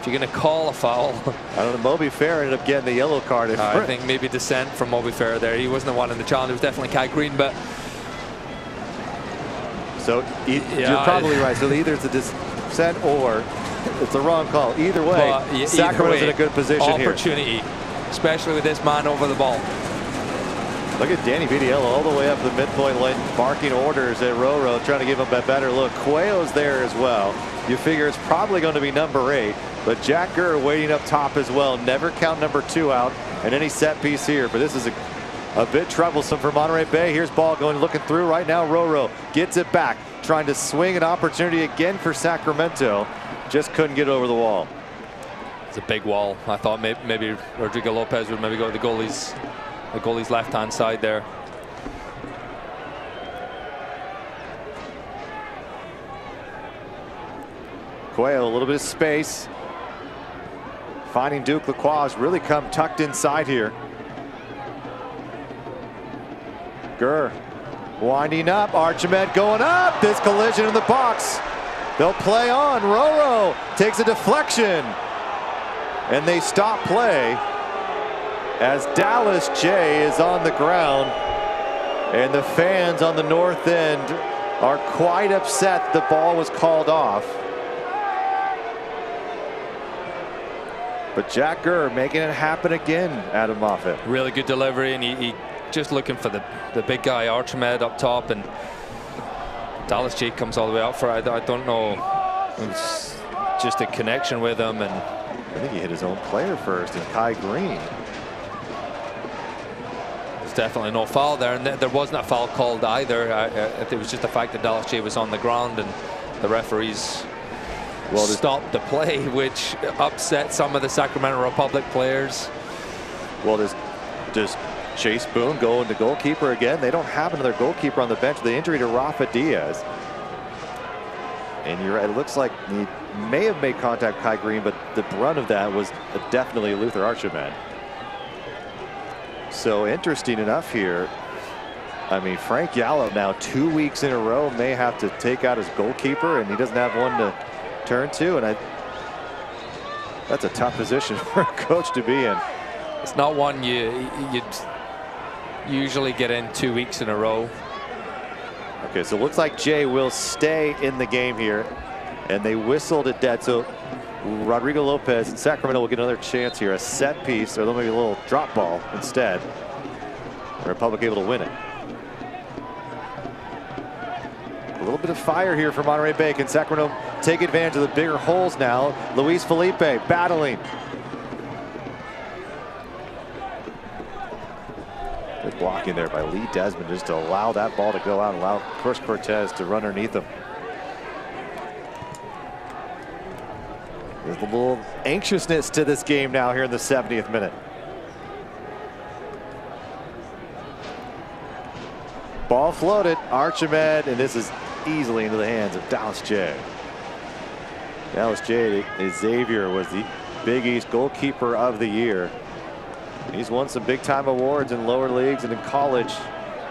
going to call a foul. I don't know, Moby Fair ended up getting the yellow card. I think maybe dissent from Moby Fair there. He wasn't the one in the challenge. It was definitely Kai Green, but so you're probably right. So either it's a dissent or it's the wrong call. Either way, Sacramento's in a good position here. Opportunity, especially with this man over the ball. Look at Danny Vitiello all the way up the midpoint lane, barking orders at Roro, trying to give him a better look. Cuello's there as well. You figure it's probably going to be number 8, but Jack Gurr waiting up top as well. Never count number 2 out in any set piece here, but this is a bit troublesome for Monterey Bay. Here's ball going, looking through right now. Roro gets it back, trying to swing an opportunity again for Sacramento. Just couldn't get over the wall. It's a big wall. I thought maybe Rodrigo Lopez would maybe go to the goalie's left-hand side there. Cuello, a little bit of space. Finding Duke Lacroix has really come tucked inside here. Gurr winding up. Archimed going up. This collision in the box. They'll play on. Roro takes a deflection. And they stop play as Dallas J is on the ground. And the fans on the north end are quite upset the ball was called off. But Jack Gurr making it happen again, Adam Moffat. Really good delivery, and he just looking for the big guy, Archimed, up top, and Dallas J comes all the way up for it. I don't know. It's just a connection with him, and I think he hit his own player first, and Kai Green. There's definitely no foul there, and there wasn't a foul called either. It was just the fact that Dallas J was on the ground, and the referees stopped the play, which upset some of the Sacramento Republic players. Well, does Chase Boone go into goalkeeper again? They don't have another goalkeeper on the bench. The injury to Rafa Diaz. And you're right, it looks like he may have made contact with Kai Green, but the brunt of that was definitely Luther Archimed. So interesting enough here. I mean, Frank Yallo now 2 weeks in a row may have to take out his goalkeeper, and he doesn't have one to turn to, and that's a tough position for a coach to be in. It's not one you'd usually get in 2 weeks in a row. Okay, so it looks like Jay will stay in the game here, and they whistled it dead. So Rodrigo Lopez and Sacramento will get another chance here, a set piece, or maybe a little drop ball instead. The Republic able to win it. A little bit of fire here for Monterey Bay. Can Sacramento take advantage of the bigger holes now? Luis Felipe battling. Good blocking there by Lee Desmond just to allow that ball to go out and allow Chris Cortez to run underneath him. There's a little anxiousness to this game now here in the 70th minute. Ball floated, Archimed, and this is easily into the hands of Dallas J. Dallas J, Xavier was the Big East goalkeeper of the year. He's won some big time awards in lower leagues and in college.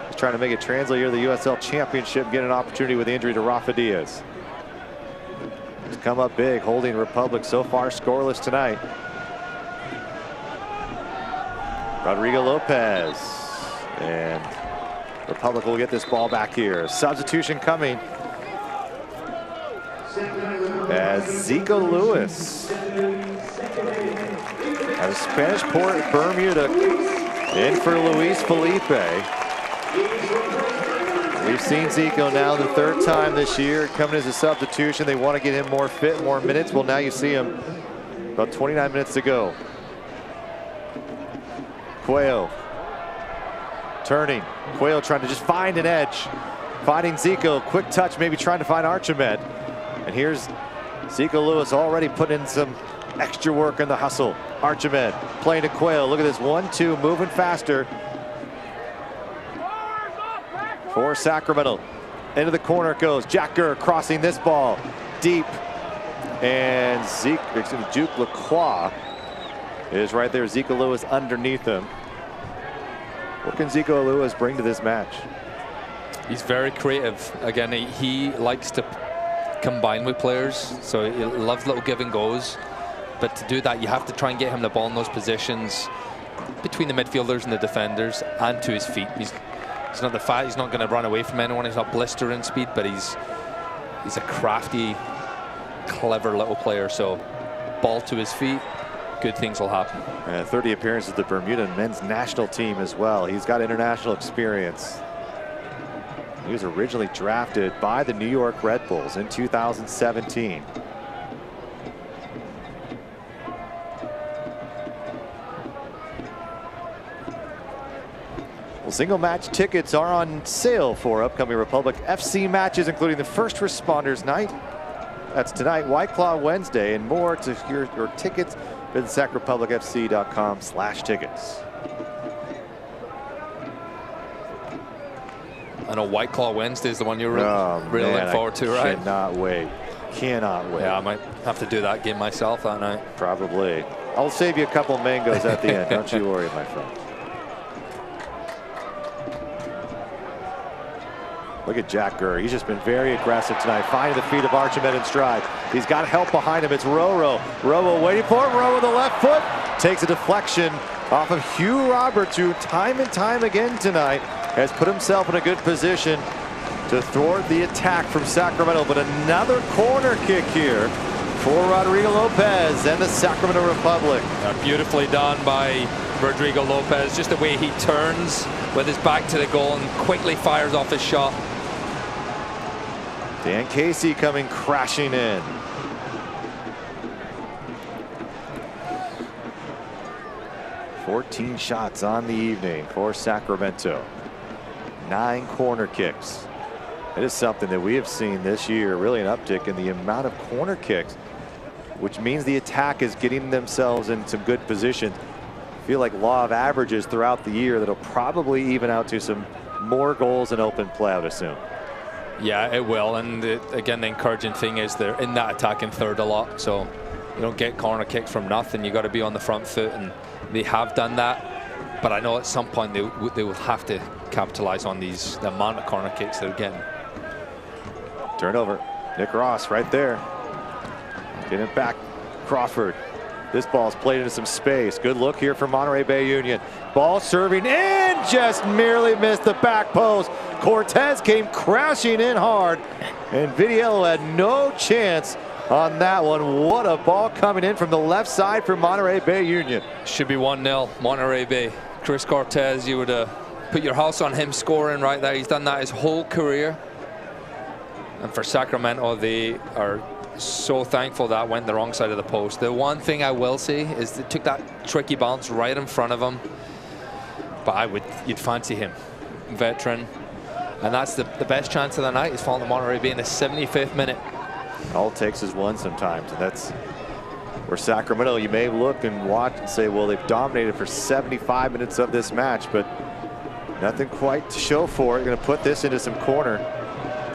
He's trying to make it translate here to the USL Championship, get an opportunity with the injury to Rafa Diaz. He's come up big, holding Republic so far scoreless tonight. Rodrigo Lopez, and Republic will get this ball back here. Substitution coming as Zico Lewis out of Spanish Port Bermuda in for Luis Felipe. We've seen Zico now the 3rd time this year coming as a substitution. They want to get him more fit, more minutes. Well, now you see him about 29 minutes to go. Cuello turning. Cuello trying to just find an edge. Finding Zico. Quick touch, maybe trying to find Archimed. And here's Zico Lewis already putting in some extra work in the hustle. Archimed playing to Cuello. Look at this 1-2, moving faster for Sacramento. Into the corner it goes. Jack Gurr crossing this ball deep. And Duke Lacroix is right there. Zico Lewis underneath him. What can Zico Lewis bring to this match? He's very creative. Again, he likes to combine with players, so he loves little give and goes. But to do that, you have to try and get him the ball in those positions between the midfielders and the defenders and to his feet. He's not he's not going to run away from anyone. He's not blistering speed, but he's a crafty, clever little player. So ball to his feet, good things will happen. 30 appearances with the Bermuda men's national team as well. He's got international experience. He was originally drafted by the New York Red Bulls in 2017. Well, single match tickets are on sale for upcoming Republic FC matches, including the First Responders Night. That's tonight, White Claw Wednesday, and more. To hear your tickets, visit sacrepublicfc.com/tickets. I know White Claw Wednesday is the one you're really looking forward to, right? Cannot wait. Cannot wait. Yeah, I might have to do that game myself that night. Probably. I'll save you a couple mangoes at the end. Don't you worry, my friend. Look at Jack Gurr. He's just been very aggressive tonight, finding the feet of Archimed in stride. He's got help behind him. It's Roro. Roro waiting for it. Roro with the left foot. Takes a deflection off of Hugh Roberts, who time and time again tonight has put himself in a good position to thwart the attack from Sacramento. But another corner kick here for Rodrigo Lopez and the Sacramento Republic. Beautifully done by Rodrigo Lopez. Just the way he turns with his back to the goal and quickly fires off his shot. Dan Casey coming crashing in. "14 shots on the evening for Sacramento. 9 corner kicks. It is something that we have seen this year, really an uptick in the amount of corner kicks, which means the attack is getting themselves in some good positions. I feel like law of averages throughout the year that'll probably even out to some more goals in open play, I would assume. Yeah, it will. And again, the encouraging thing is they're in that attacking third a lot. So you don't get corner kicks from nothing. You got to be on the front foot, and they have done that. But I know at some point they will have to capitalize on the amount of corner kicks they're getting. Turnover. Nick Ross right there. Getting it back. Crawford. This ball's played into some space. Good look here for Monterey Bay Union. Ball serving in, just merely missed the back post. Cortez came crashing in hard, and Vidiello had no chance on that one. What a ball coming in from the left side for Monterey Bay Union. Should be 1-0 Monterey Bay. Chris Cortez, you would put your house on him scoring right there. He's done that his whole career. And for Sacramento, they are so thankful that went the wrong side of the post. The one thing I will say is they took that tricky bounce right in front of him. But you'd fancy him, veteran. And that's the best chance of the night is falling to Monterey Bay in the 75th minute. All it takes is one sometimes, and that's where Sacramento, you may look and watch and say, well, they've dominated for 75 minutes of this match, but nothing quite to show for it. Going to put this into some corner.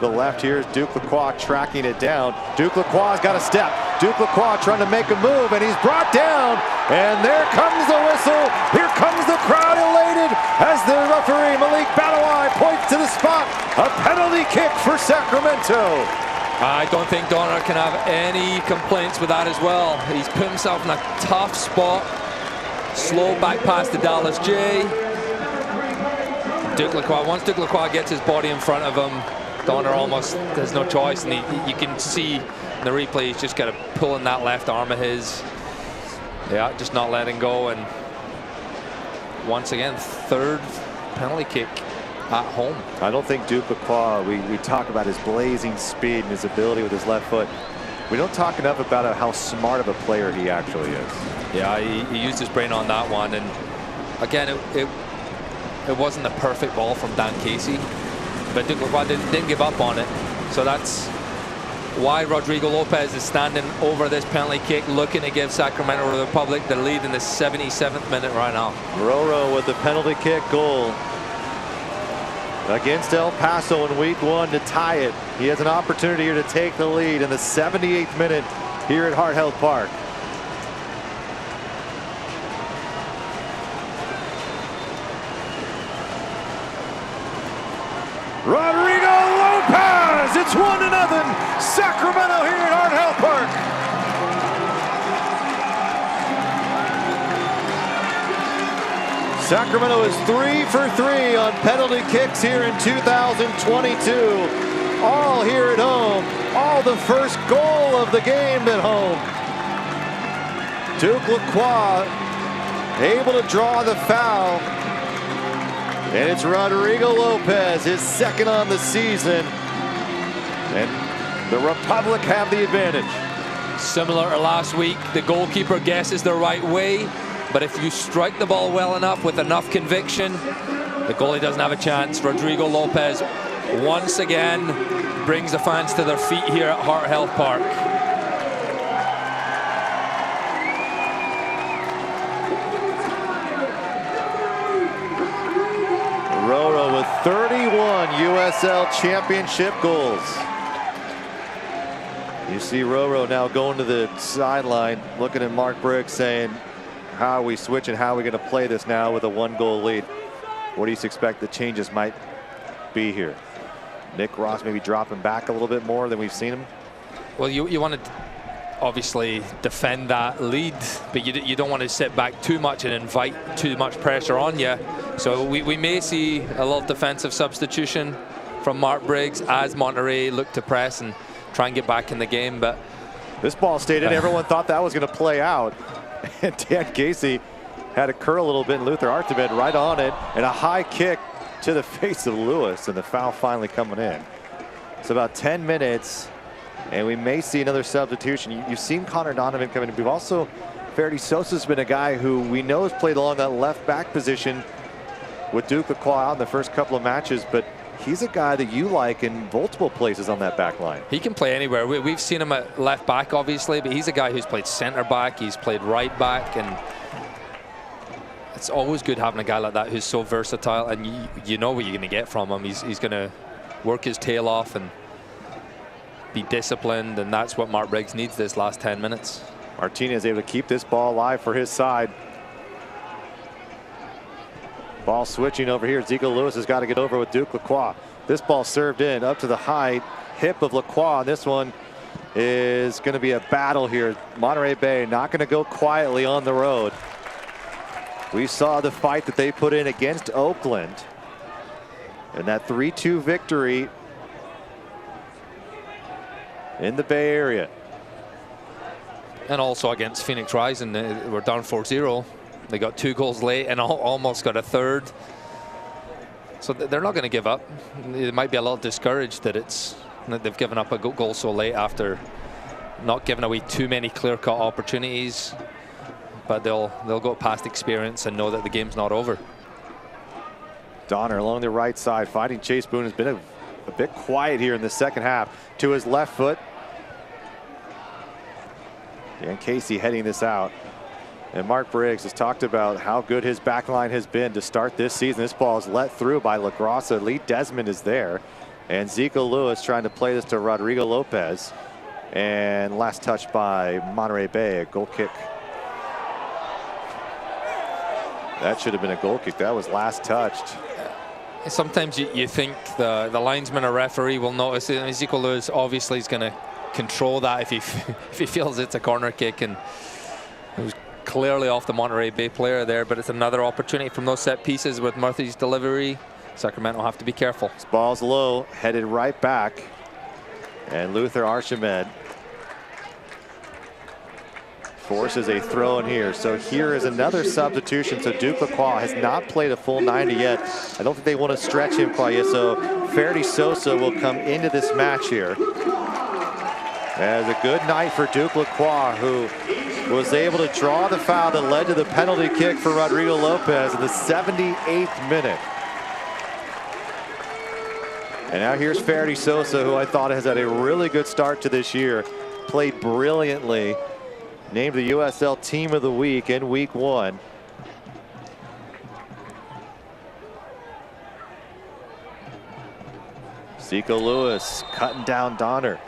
The left here is Duke Lacroix tracking it down. Duke Lacroix's got a step. Duke Lacroix trying to make a move, and he's brought down. And there comes the whistle. Here comes the crowd elated as the referee, Malik Badawai, points to the spot. A penalty kick for Sacramento. I don't think Donner can have any complaints with that as well. He's put himself in a tough spot. Slow back pass to Dallas J. Duke Lacroix, once Duke Lacroix gets his body in front of him, Donner almost has no choice, and you can see in the replay he's just got to pull in that left arm of his. Yeah, just not letting go, and once again, third penalty kick at home. I don't think Duke Lacroix, we talk about his blazing speed and his ability with his left foot. We don't talk enough about how smart of a player he actually is. Yeah, he used his brain on that one, and again, it wasn't a perfect ball from Dan Casey, but Duke Lacroix didn't give up on it. So that's why Rodrigo Lopez is standing over this penalty kick, looking to give Sacramento Republic the lead in the 77th minute right now. Roro with the penalty kick goal against El Paso in week 1 to tie it. He has an opportunity here to take the lead in the 78th minute here at Hart Health Park. Rodrigo Lopez, it's 1-0 Sacramento here at Hart Health Park. Sacramento is 3 for 3 on penalty kicks here in 2022. All here at home, all the first goal of the game at home. Duke Lacroix able to draw the foul. And it's Rodrigo Lopez, his second on the season. And the Republic have the advantage. Similar to last week, the goalkeeper guesses the right way, but if you strike the ball well enough with enough conviction, the goalie doesn't have a chance. Rodrigo Lopez once again brings the fans to their feet here at Heart Health Park. Roro with 31 USL championship goals. You see Roro now going to the sideline, looking at Mark Briggs saying, how are we switching? How are we going to play this now with a 1-goal lead? What do you expect the changes might be here? Nick Ross maybe dropping back a little bit more than we've seen him? Well, you want to obviously defend that lead, but you don't want to sit back too much and invite too much pressure on you. So we may see a little defensive substitution from Mark Briggs as Monterey look to press and try and get back in the game. But this ball stayed in. Everyone thought that was going to play out. And Dan Casey had to curl a little bit, and Luther Artemed right on it, and a high kick to the face of Lewis, and the foul finally coming in. It's about 10 minutes, and we may see another substitution. You've seen Connor Donovan come in. We've also, Ferdy Sosa's been a guy who we know has played along that left back position with Duke Lacroix out in the first couple of matches, but he's a guy that you like in multiple places on that back line. He can play anywhere. We've seen him at left back, obviously, but he's a guy who's played center back. He's played right back, and it's always good having a guy like that who's so versatile, and you know what you're going to get from him. He's going to work his tail off and be disciplined, and that's what Mark Briggs needs this last 10 minutes. Martinez able to keep this ball alive for his side. Ball switching over here. Zico Lewis has got to get over with Duke Lacroix. This ball served in up to the high hip of Lacroix. This one is going to be a battle here. Monterey Bay not going to go quietly on the road. We saw the fight that they put in against Oakland, and that 3-2 victory in the Bay Area. And also against Phoenix Rising, we're down 4-0. They got 2 goals late and almost got a third. So they're not going to give up. They might be a little discouraged that they've given up a goal so late after not giving away too many clear-cut opportunities. But they'll go past experience and know that the game's not over. Donner along the right side fighting Chase Boone has been a bit quiet here in the second half. To his left foot. Dan Casey heading this out. And Mark Briggs has talked about how good his back line has been to start this season. This ball is let through by LaGrossa. Lee Desmond is there. And Zico Lewis trying to play this to Rodrigo Lopez. And last touch by Monterey Bay, a goal kick. That should have been a goal kick. That was last touched. Sometimes you think the linesman or referee will notice it. Zico Lewis obviously is going to control that if he feels it's a corner kick, and it was clearly off the Monterey Bay player there, but it's another opportunity from those set pieces with Murphy's delivery. Sacramento will have to be careful. This ball's low, headed right back, and Luther Archimed forces a throw in here. So here is another substitution. So Duke Lacroix has not played a full 90 yet. I don't think they want to stretch him quite yet. So Ferdy Sosa will come into this match here. As a good night for Duke Lacroix, who was able to draw the foul that led to the penalty kick for Rodrigo Lopez in the 78th minute. And now here's Ferdy Sosa, who I thought has had a really good start to this year. Played brilliantly. Named the USL Team of the Week in Week 1. Zico Lewis cutting down Donner.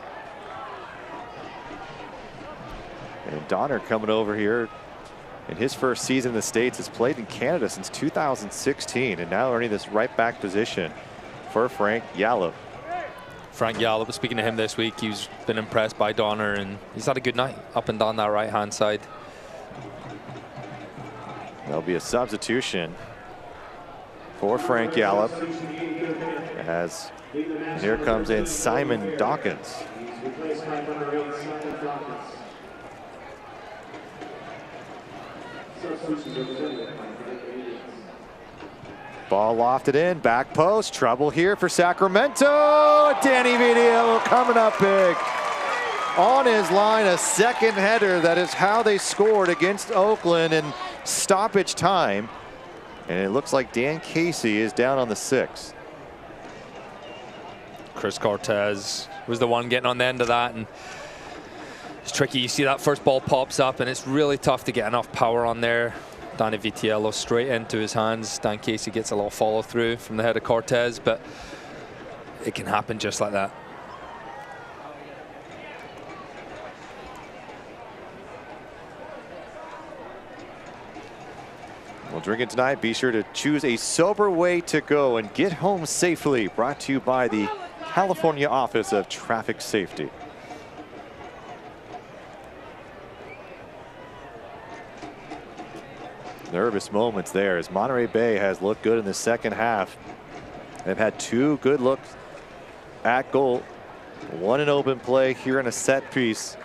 And Donner coming over here in his first season in the States, has played in Canada since 2016 and now earning this right back position for Frank Yallop. Frank Yallop, speaking to him this week, he's been impressed by Donner, and he's had a good night up and down that right-hand side. There'll be a substitution for Frank Yallop, as here comes in Simon Dawkins. Ball lofted in, back post, trouble here for Sacramento. Danny Vitiello coming up big. On his line, a second header. That is how they scored against Oakland in stoppage time. And it looks like Dan Casey is down on the 6th. Chris Cortez was the one getting on the end of that, and it's tricky. You see that first ball pops up, and it's really tough to get enough power on there. Danny Vitiello straight into his hands. Dan Casey gets a little follow through from the head of Cortez, but it can happen just like that. Well, drinking tonight, be sure to choose a sober way to go and get home safely. Brought to you by the California Office of Traffic Safety. Nervous moments there as Monterey Bay has looked good in the second half. They've had 2 good looks at goal. 1 in open play, here in a set piece.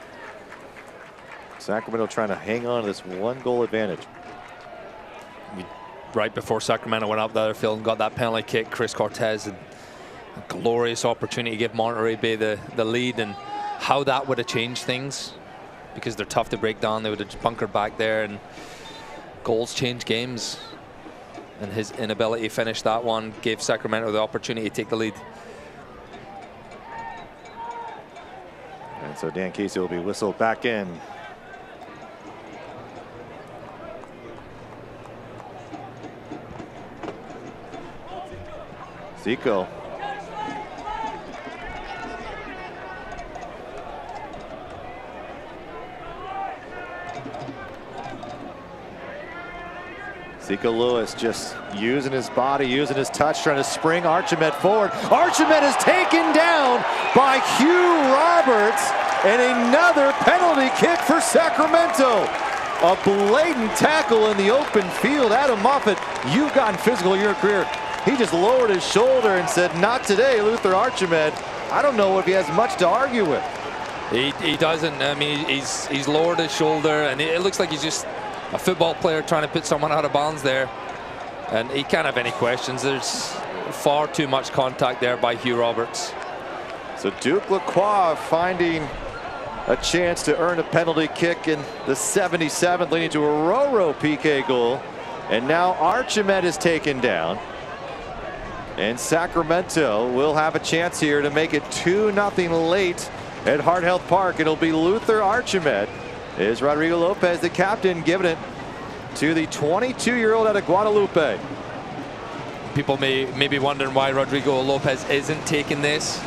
Sacramento trying to hang on to this 1-goal advantage. Right before Sacramento went up the other field and got that penalty kick, Chris Cortez had a glorious opportunity to give Monterey Bay the lead, and how that would have changed things, because they're tough to break down. They would have just bunkered back there, and goals change games, and his inability to finish that one gave Sacramento the opportunity to take the lead. And so Dan Casey will be whistled back in. Zico. Zico Lewis just using his body, using his touch, trying to spring Archimed forward. Archimed is taken down by Hugh Roberts, and another penalty kick for Sacramento. A blatant tackle in the open field. Adam Moffat, you've gotten physical in your career. He just lowered his shoulder and said, "Not today, Luther Archimed." I don't know if he has much to argue with. He doesn't. I mean, he's lowered his shoulder, and it looks like he's just a football player trying to put someone out of bounds there. And he can't have any questions. There's far too much contact there by Hugh Roberts. So Duke Lacroix finding a chance to earn a penalty kick in the 77th, leading to a Roro PK goal. And now Archimed is taken down. And Sacramento will have a chance here to make it 2-0 late at Hart Health Park. It'll be Luther Archimed. Is Rodrigo Lopez, the captain, giving it to the 22-year-old out of Guadalupe. People may be wondering why Rodrigo Lopez isn't taking this.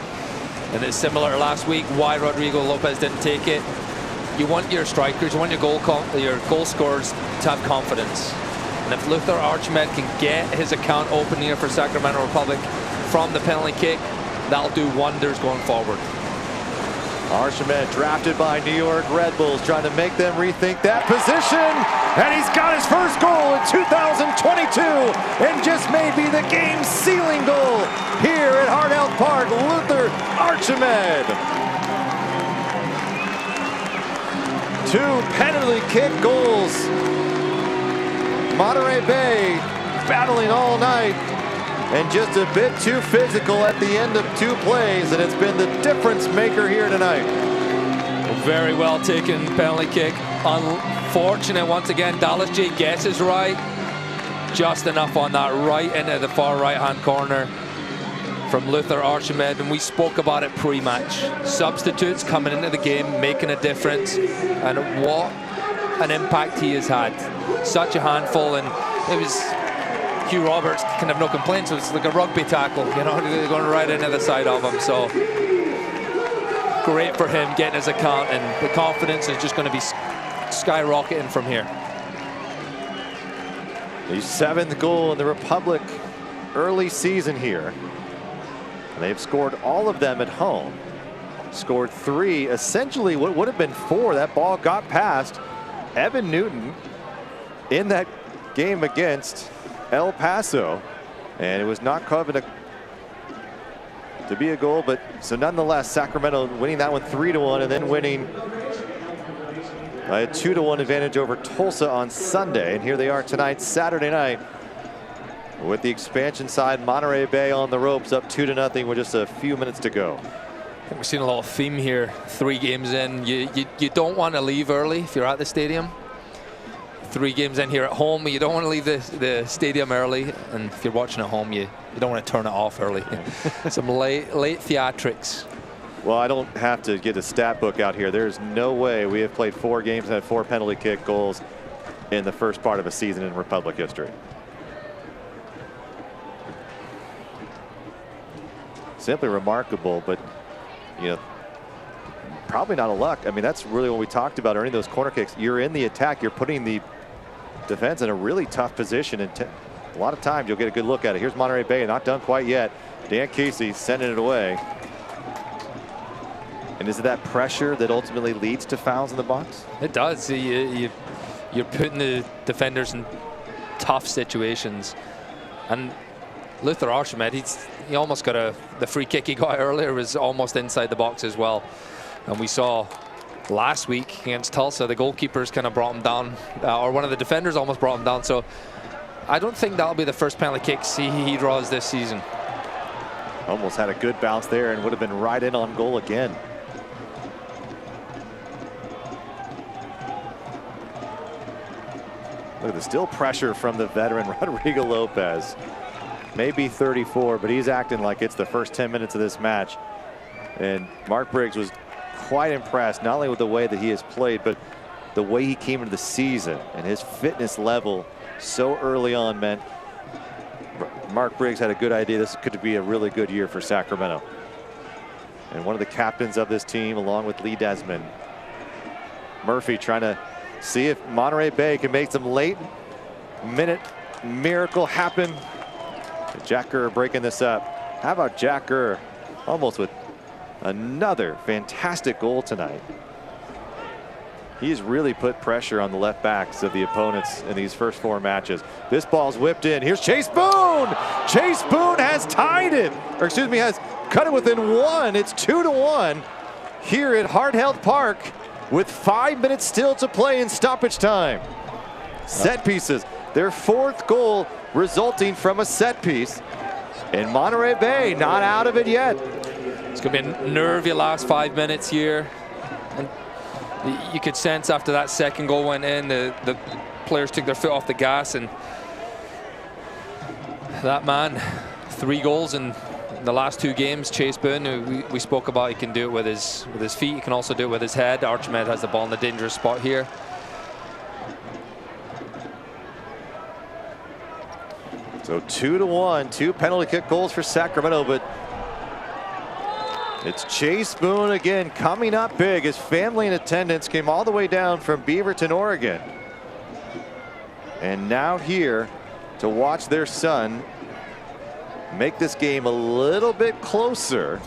And it's similar to last week, why Rodrigo Lopez didn't take it. You want your strikers, you want your goal scorers to have confidence. And if Luther Archimed can get his account open here for Sacramento Republic from the penalty kick, that'll do wonders going forward. Archimed drafted by New York Red Bulls, trying to make them rethink that position. And he's got his first goal in 2022, and just maybe the game-sealing goal here at Hart Health Park. Luther Archimed. 2 penalty kick goals. Monterey Bay battling all night, and just a bit too physical at the end of 2 plays, and it's been the difference maker here tonight. Very well taken penalty kick. Unfortunate once again. Dallas J guesses right. Just enough on that right into the far right-hand corner from Luther Archimed, and we spoke about it pre-match. Substitutes coming into the game, making a difference, and what an impact he has had. Such a handful, and it was Hugh Roberts can have no complaints. It was like a rugby tackle, you know, going right into the side of him. So great for him getting his account, and the confidence is just going to be skyrocketing from here. The 7th goal in the Republic early season here. They've scored all of them at home. Scored 3, essentially what would have been 4. That ball got past Evan Newton in that game against El Paso, and it was not covered to be a goal, but so nonetheless Sacramento winning that one 3-1, and then winning I had 2-1 advantage over Tulsa on Sunday, and here they are tonight, Saturday night, with the expansion side, Monterey Bay on the ropes, up 2-0 with just a few minutes to go. I think we're seeing a little theme here. 3 games in, you don't want to leave early if you're at the stadium. 3 games in here at home, you don't want to leave the stadium early, and if you're watching at home, you don't want to turn it off early. Some late theatrics. Well, I don't have to get a stat book out here. There's no way we have played 4 games and had 4 penalty kick goals in the first part of a season in Republic history. Simply remarkable, but you know, probably not a luck. I mean, that's really what we talked about earning those corner kicks. You're in the attack, you're putting the defense in a really tough position, and a lot of times you'll get a good look at it. Here's Monterey Bay, not done quite yet. Dan Casey sending it away. And is it that pressure that ultimately leads to fouls in the box? It does. You're putting the defenders in tough situations. And Luther Archimed, he almost got the free kick he got earlier was almost inside the box as well. And we saw last week against Tulsa, the goalkeepers kind of brought him down, or one of the defenders almost brought him down. So I don't think that'll be the first penalty kick he draws this season. Almost had a good bounce there and would have been right in on goal again. Look at the still pressure from the veteran Rodrigo Lopez. Maybe 34, but he's acting like it's the first 10 minutes of this match. And Mark Briggs was quite impressed, not only with the way that he has played, but the way he came into the season and his fitness level so early on meant Mark Briggs had a good idea. This could be a really good year for Sacramento. And one of the captains of this team, along with Lee Desmond. Murphy trying to see if Monterey Bay can make some late minute miracle happen. Jack Gurr breaking this up. How about Jack Gurr almost with another fantastic goal tonight? He's really put pressure on the left backs of the opponents in these first 4 matches. This ball's whipped in. Here's Chase Boone. Chase Boone has tied it, or excuse me, has cut it within 1. It's 2-1 here at Hard Health Park with 5 minutes still to play in stoppage time. Set pieces, their 4th goal resulting from a set piece. And Monterey Bay not out of it yet. It's going to be a nervy last 5 minutes here. And you could sense after that second goal went in, the players took their foot off the gas, and that man, 3 goals in the last 2 games. Chase Boone, who we spoke about, he can do it with his feet. He can also do it with his head. Archimed has the ball in a dangerous spot here. So 2-1, 2 penalty kick goals for Sacramento, but it's Chase Boone again coming up big. His family in attendance came all the way down from Beaverton, Oregon. And now here to watch their son make this game a little bit closer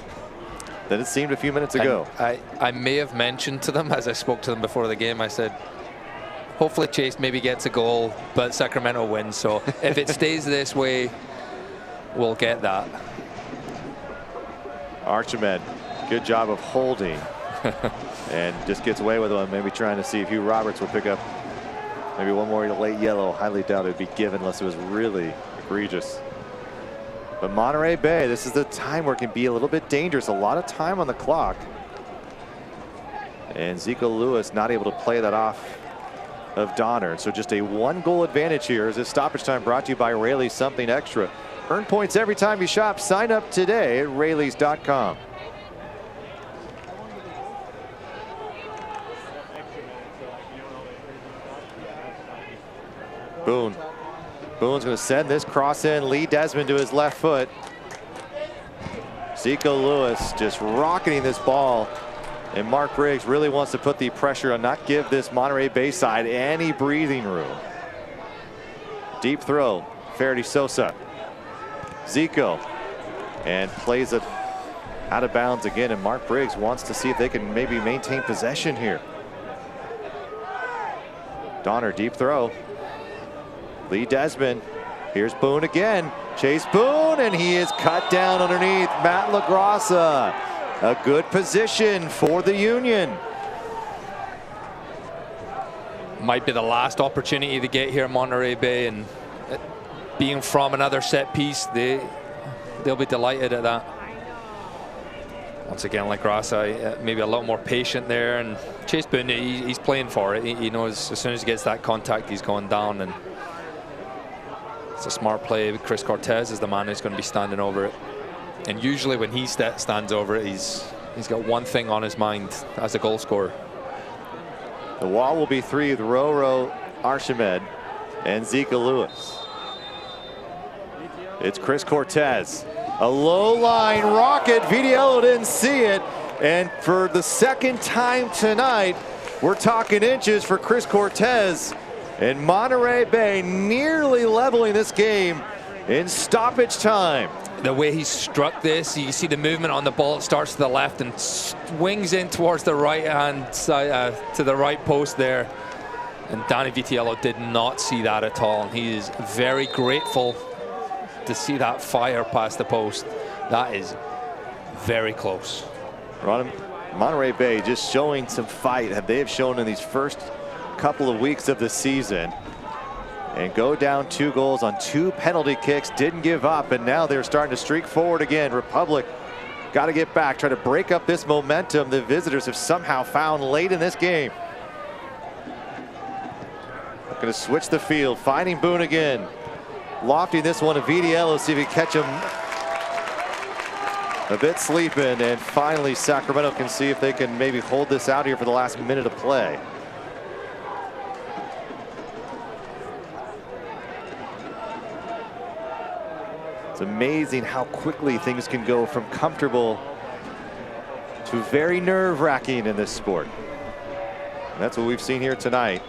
than it seemed a few minutes ago. I may have mentioned to them as I spoke to them before the game, I said, hopefully Chase maybe gets a goal, but Sacramento wins. So if it stays this way, we'll get that. Archimed, good job of holding and just gets away with one. Maybe trying to see if Hugh Roberts will pick up maybe one more late yellow. Highly doubt it would be given unless it was really egregious. But Monterey Bay, this is the time where it can be a little bit dangerous. A lot of time on the clock. And Zico Lewis not able to play that off of Donner. So just a 1-goal advantage here as this stoppage time brought to you by Rayleigh's Something Extra. Earn points every time you shop. Sign up today at Rayleighs.com. Boone. Boone's going to send this cross in. Lee Desmond to his left foot. Zico Lewis just rocketing this ball. And Mark Briggs really wants to put the pressure on, not give this Monterey Bay side any breathing room. Deep throw. Faraday Sosa. Zico. And plays it out of bounds again. And Mark Briggs wants to see if they can maybe maintain possession here. Donner, deep throw. Lee Desmond. Here's Boone again. Chase Boone, and he is cut down underneath Matt LaGrassa. A good position for the Union. might be the last opportunity to get here in Monterey Bay, and being from another set piece, they'll be delighted at that. Once again, like Rasa, maybe a lot more patient there, and Chase Boone, he's playing for it. He knows as soon as he gets that contact, he's going down, and it's a smart play. Chris Cortez is the man who's going to be standing over it, and usually when he stands over it, he's got one thing on his mind as a goal scorer. The wall will be three with Roro Archimed and Zika Lewis. It's Chris Cortez. A low line rocket. Vitiello didn't see it. And for the second time tonight, we're talking inches for Chris Cortez. And Monterey Bay nearly leveling this game in stoppage time. The way he struck this, you see the movement on the ball. It starts to the left and swings in towards the right hand side, to the right post there. And Danny Vitiello did not see that at all. And he is very grateful to see that fire past the post. That is very close. Monterey Bay just showing some fight that they have shown in these first couple of weeks of the season, and go down 2 goals on 2 penalty kicks, didn't give up, and now they're starting to streak forward again. Republic got to get back, try to break up this momentum the visitors have somehow found late in this game. Going to switch the field, finding Boone again. Lofting this one to Vitiello, see if he can catch him a bit sleeping, and finally Sacramento can see if they can maybe hold this out here for the last minute of play. It's amazing how quickly things can go from comfortable to very nerve-wracking in this sport. And that's what we've seen here tonight.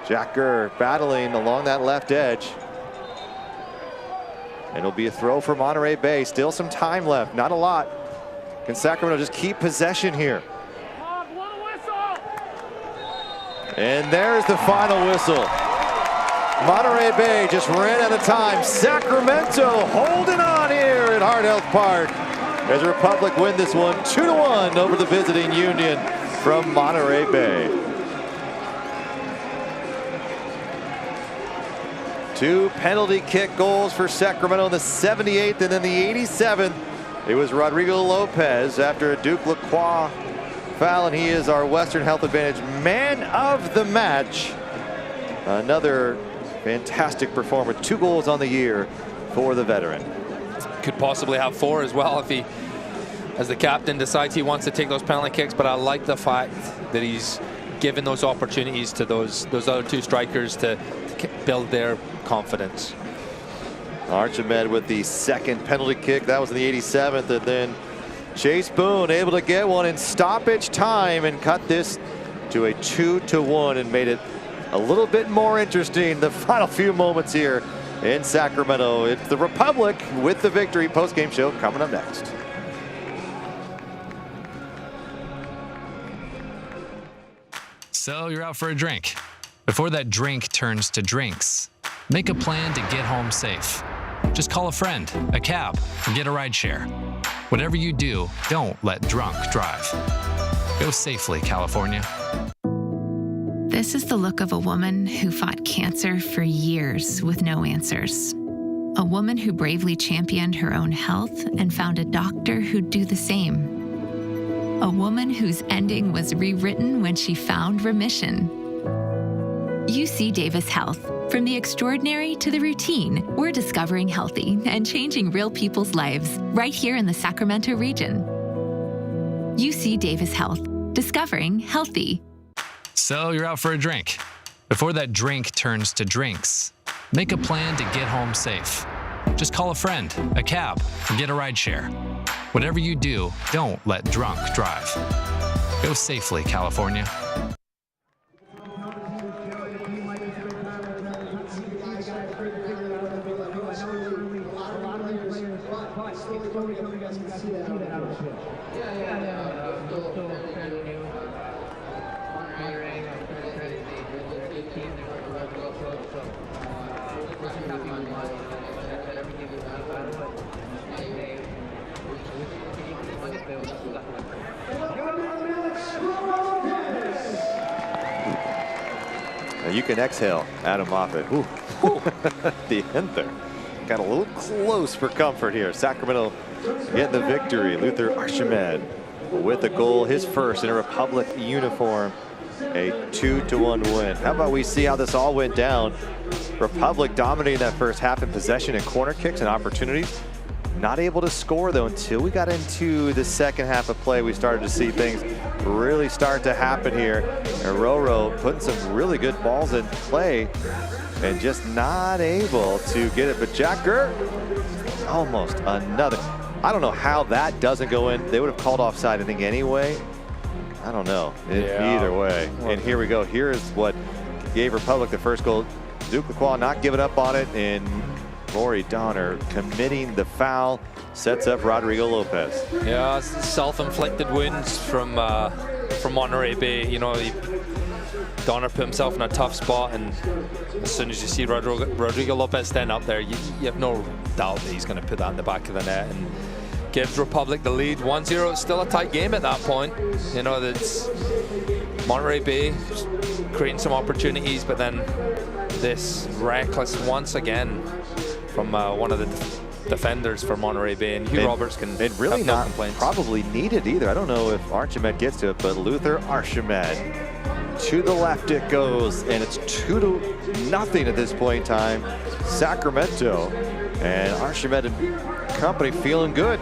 Jack Gurr battling along that left edge. And it'll be a throw for Monterey Bay. Still some time left, not a lot. Can Sacramento just keep possession here? And there's the final whistle. Monterey Bay just ran out of time. Sacramento holding on here at Heart Health Park as Republic win this one 2-1 over the visiting Union from Monterey Bay. 2 penalty kick goals for Sacramento in the 78th, and then the 87th. It was Rodrigo Lopez after a Duke Lacroix foul, and he is our Western Health Advantage man of the match. Another fantastic performer. 2 goals on the year for the veteran. Could possibly have 4 as well if he, as the captain, decides he wants to take those penalty kicks, but I like the fact that he's given those opportunities to those other 2 strikers to build their confidence. Archimed with the 2nd penalty kick. That was in the 87th, and then Chase Boone able to get one in stoppage time and cut this to a 2-1 and made it a little bit more interesting the final few moments here in Sacramento. It's the Republic with the victory. Post-game show coming up next. So you're out for a drink. Before that drink turns to drinks, make a plan to get home safe. Just call a friend, a cab, or get a ride share. Whatever you do, don't let drunk drive. Go safely, California. This is the look of a woman who fought cancer for years with no answers. A woman who bravely championed her own health and found a doctor who'd do the same. A woman whose ending was rewritten when she found remission. UC Davis Health. From the extraordinary to the routine, we're discovering healthy and changing real people's lives right here in the Sacramento region. UC Davis Health. Discovering healthy. So you're out for a drink. Before that drink turns to drinks, make a plan to get home safe. Just call a friend, a cab, or get a ride share. Whatever you do, don't let drunk drive. Go safely, California. Now you can exhale, Adam Moffett. The end there. Got a little close for comfort here. Sacramento getting the victory. Luther Archimed with a goal, his first in a Republic uniform. A 2-1 win. How about we see how this all went down? Republic dominating that first half in possession and corner kicks and opportunities. Not able to score though until we got into the second half of play. We started to see things really start to happen here. And Roro putting some really good balls in play and just not able to get it. But Jack Gert, almost another. I don't know how that doesn't go in. They would have called offside, I think, anyway. I don't know. Either way. And here we go. Here is what gave Republic the first goal. Duke Lacroix not giving up on it, and Maury Donner committing the foul. Sets up Rodrigo Lopez. Yeah, self-inflicted wounds from Monterey Bay. You know, Donner put himself in a tough spot, and as soon as you see Rodrigo Lopez stand up there, you have no doubt that he's going to put that in the back of the net and gives Republic the lead. 1-0. It's still a tight game at that point. You know, that's Monterey Bay creating some opportunities, but then this reckless once again from one of the defenders for Monterey Bay, and Hugh Roberts can really have no not complaints. Probably needed either. I don't know if Archimed gets to it, but Luther Archimed to the left it goes, and it's 2-0 at this point in time. Sacramento, and Archimed and company feeling good.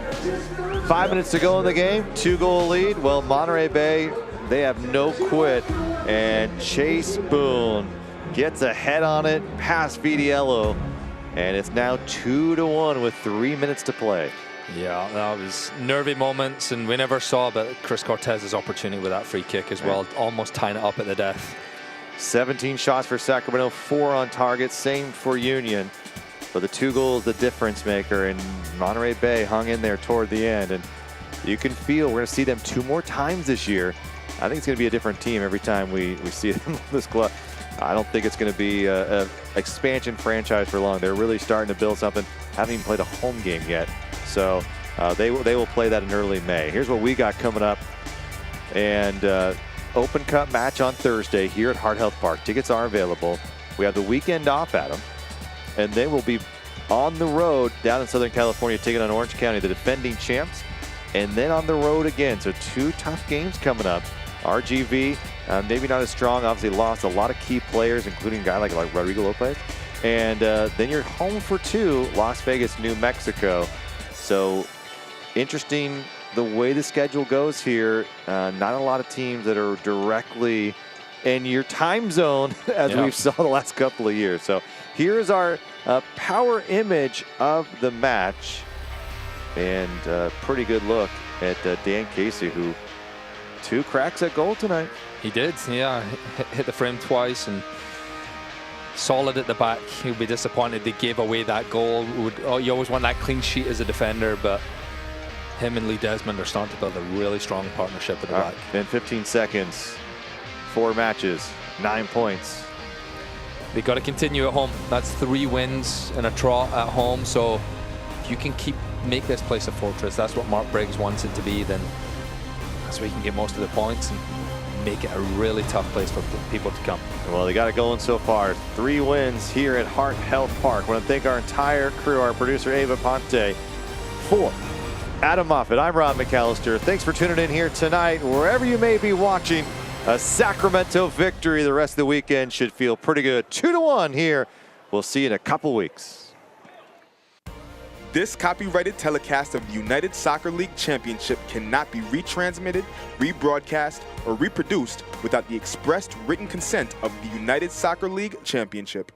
5 minutes to go in the game, 2-goal lead. Well, Monterey Bay, they have no quit, and Chase Boone gets ahead on it past Vitiello, and it's now 2-1 with 3 minutes to play. Yeah, that was nervy moments, and we never saw but Chris Cortez's opportunity with that free kick as well, almost tying it up at the death. 17 shots for Sacramento, 4 on target, same for Union. For the 2 goals, the difference maker, and Monterey Bay hung in there toward the end, and you can feel we're going to see them 2 more times this year. I think it's going to be a different team every time we see them in this club. I don't think it's going to be an expansion franchise for long. They're really starting to build something. Haven't even played a home game yet. So they will play that in early May. Here's what we got coming up. And Open Cup match on Thursday here at Heart Health Park. Tickets are available. We have the weekend off, Adam. And they will be on the road down in Southern California, taking on Orange County, the defending champs. And then on the road again. So 2 tough games coming up. RGV, maybe not as strong. Obviously lost a lot of key players, including a guy like Rodrigo Lopez. And then you're home for 2, Las Vegas, New Mexico. So interesting the way the schedule goes here. Not a lot of teams that are directly in your time zone as we've saw the last couple of years. So here's our power image of the match, and pretty good look at Dan Casey, who 2 cracks at goal tonight. He did, yeah. Hit the frame twice and solid at the back. He'll be disappointed they gave away that goal. You always want that clean sheet as a defender, but him and Lee Desmond are starting to build a really strong partnership at the back. In 15 seconds, 4 matches, 9 points. They got to continue at home. That's 3 wins in a trot at home. So if you can make this place a fortress, that's what Mark Briggs wants it to be, then that's where you can get most of the points and make it a really tough place for people to come. Well, they got it going so far. 3 wins here at Heart Health Park. I want to thank our entire crew, our producer Ava Ponte. For Adam Moffett, I'm Rob McAllister. Thanks for tuning in here tonight. Wherever you may be watching, a Sacramento victory. The rest of the weekend should feel pretty good. 2-1 here. We'll see you in a couple weeks. This copyrighted telecast of the United Soccer League Championship cannot be retransmitted, rebroadcast, or reproduced without the expressed written consent of the United Soccer League Championship.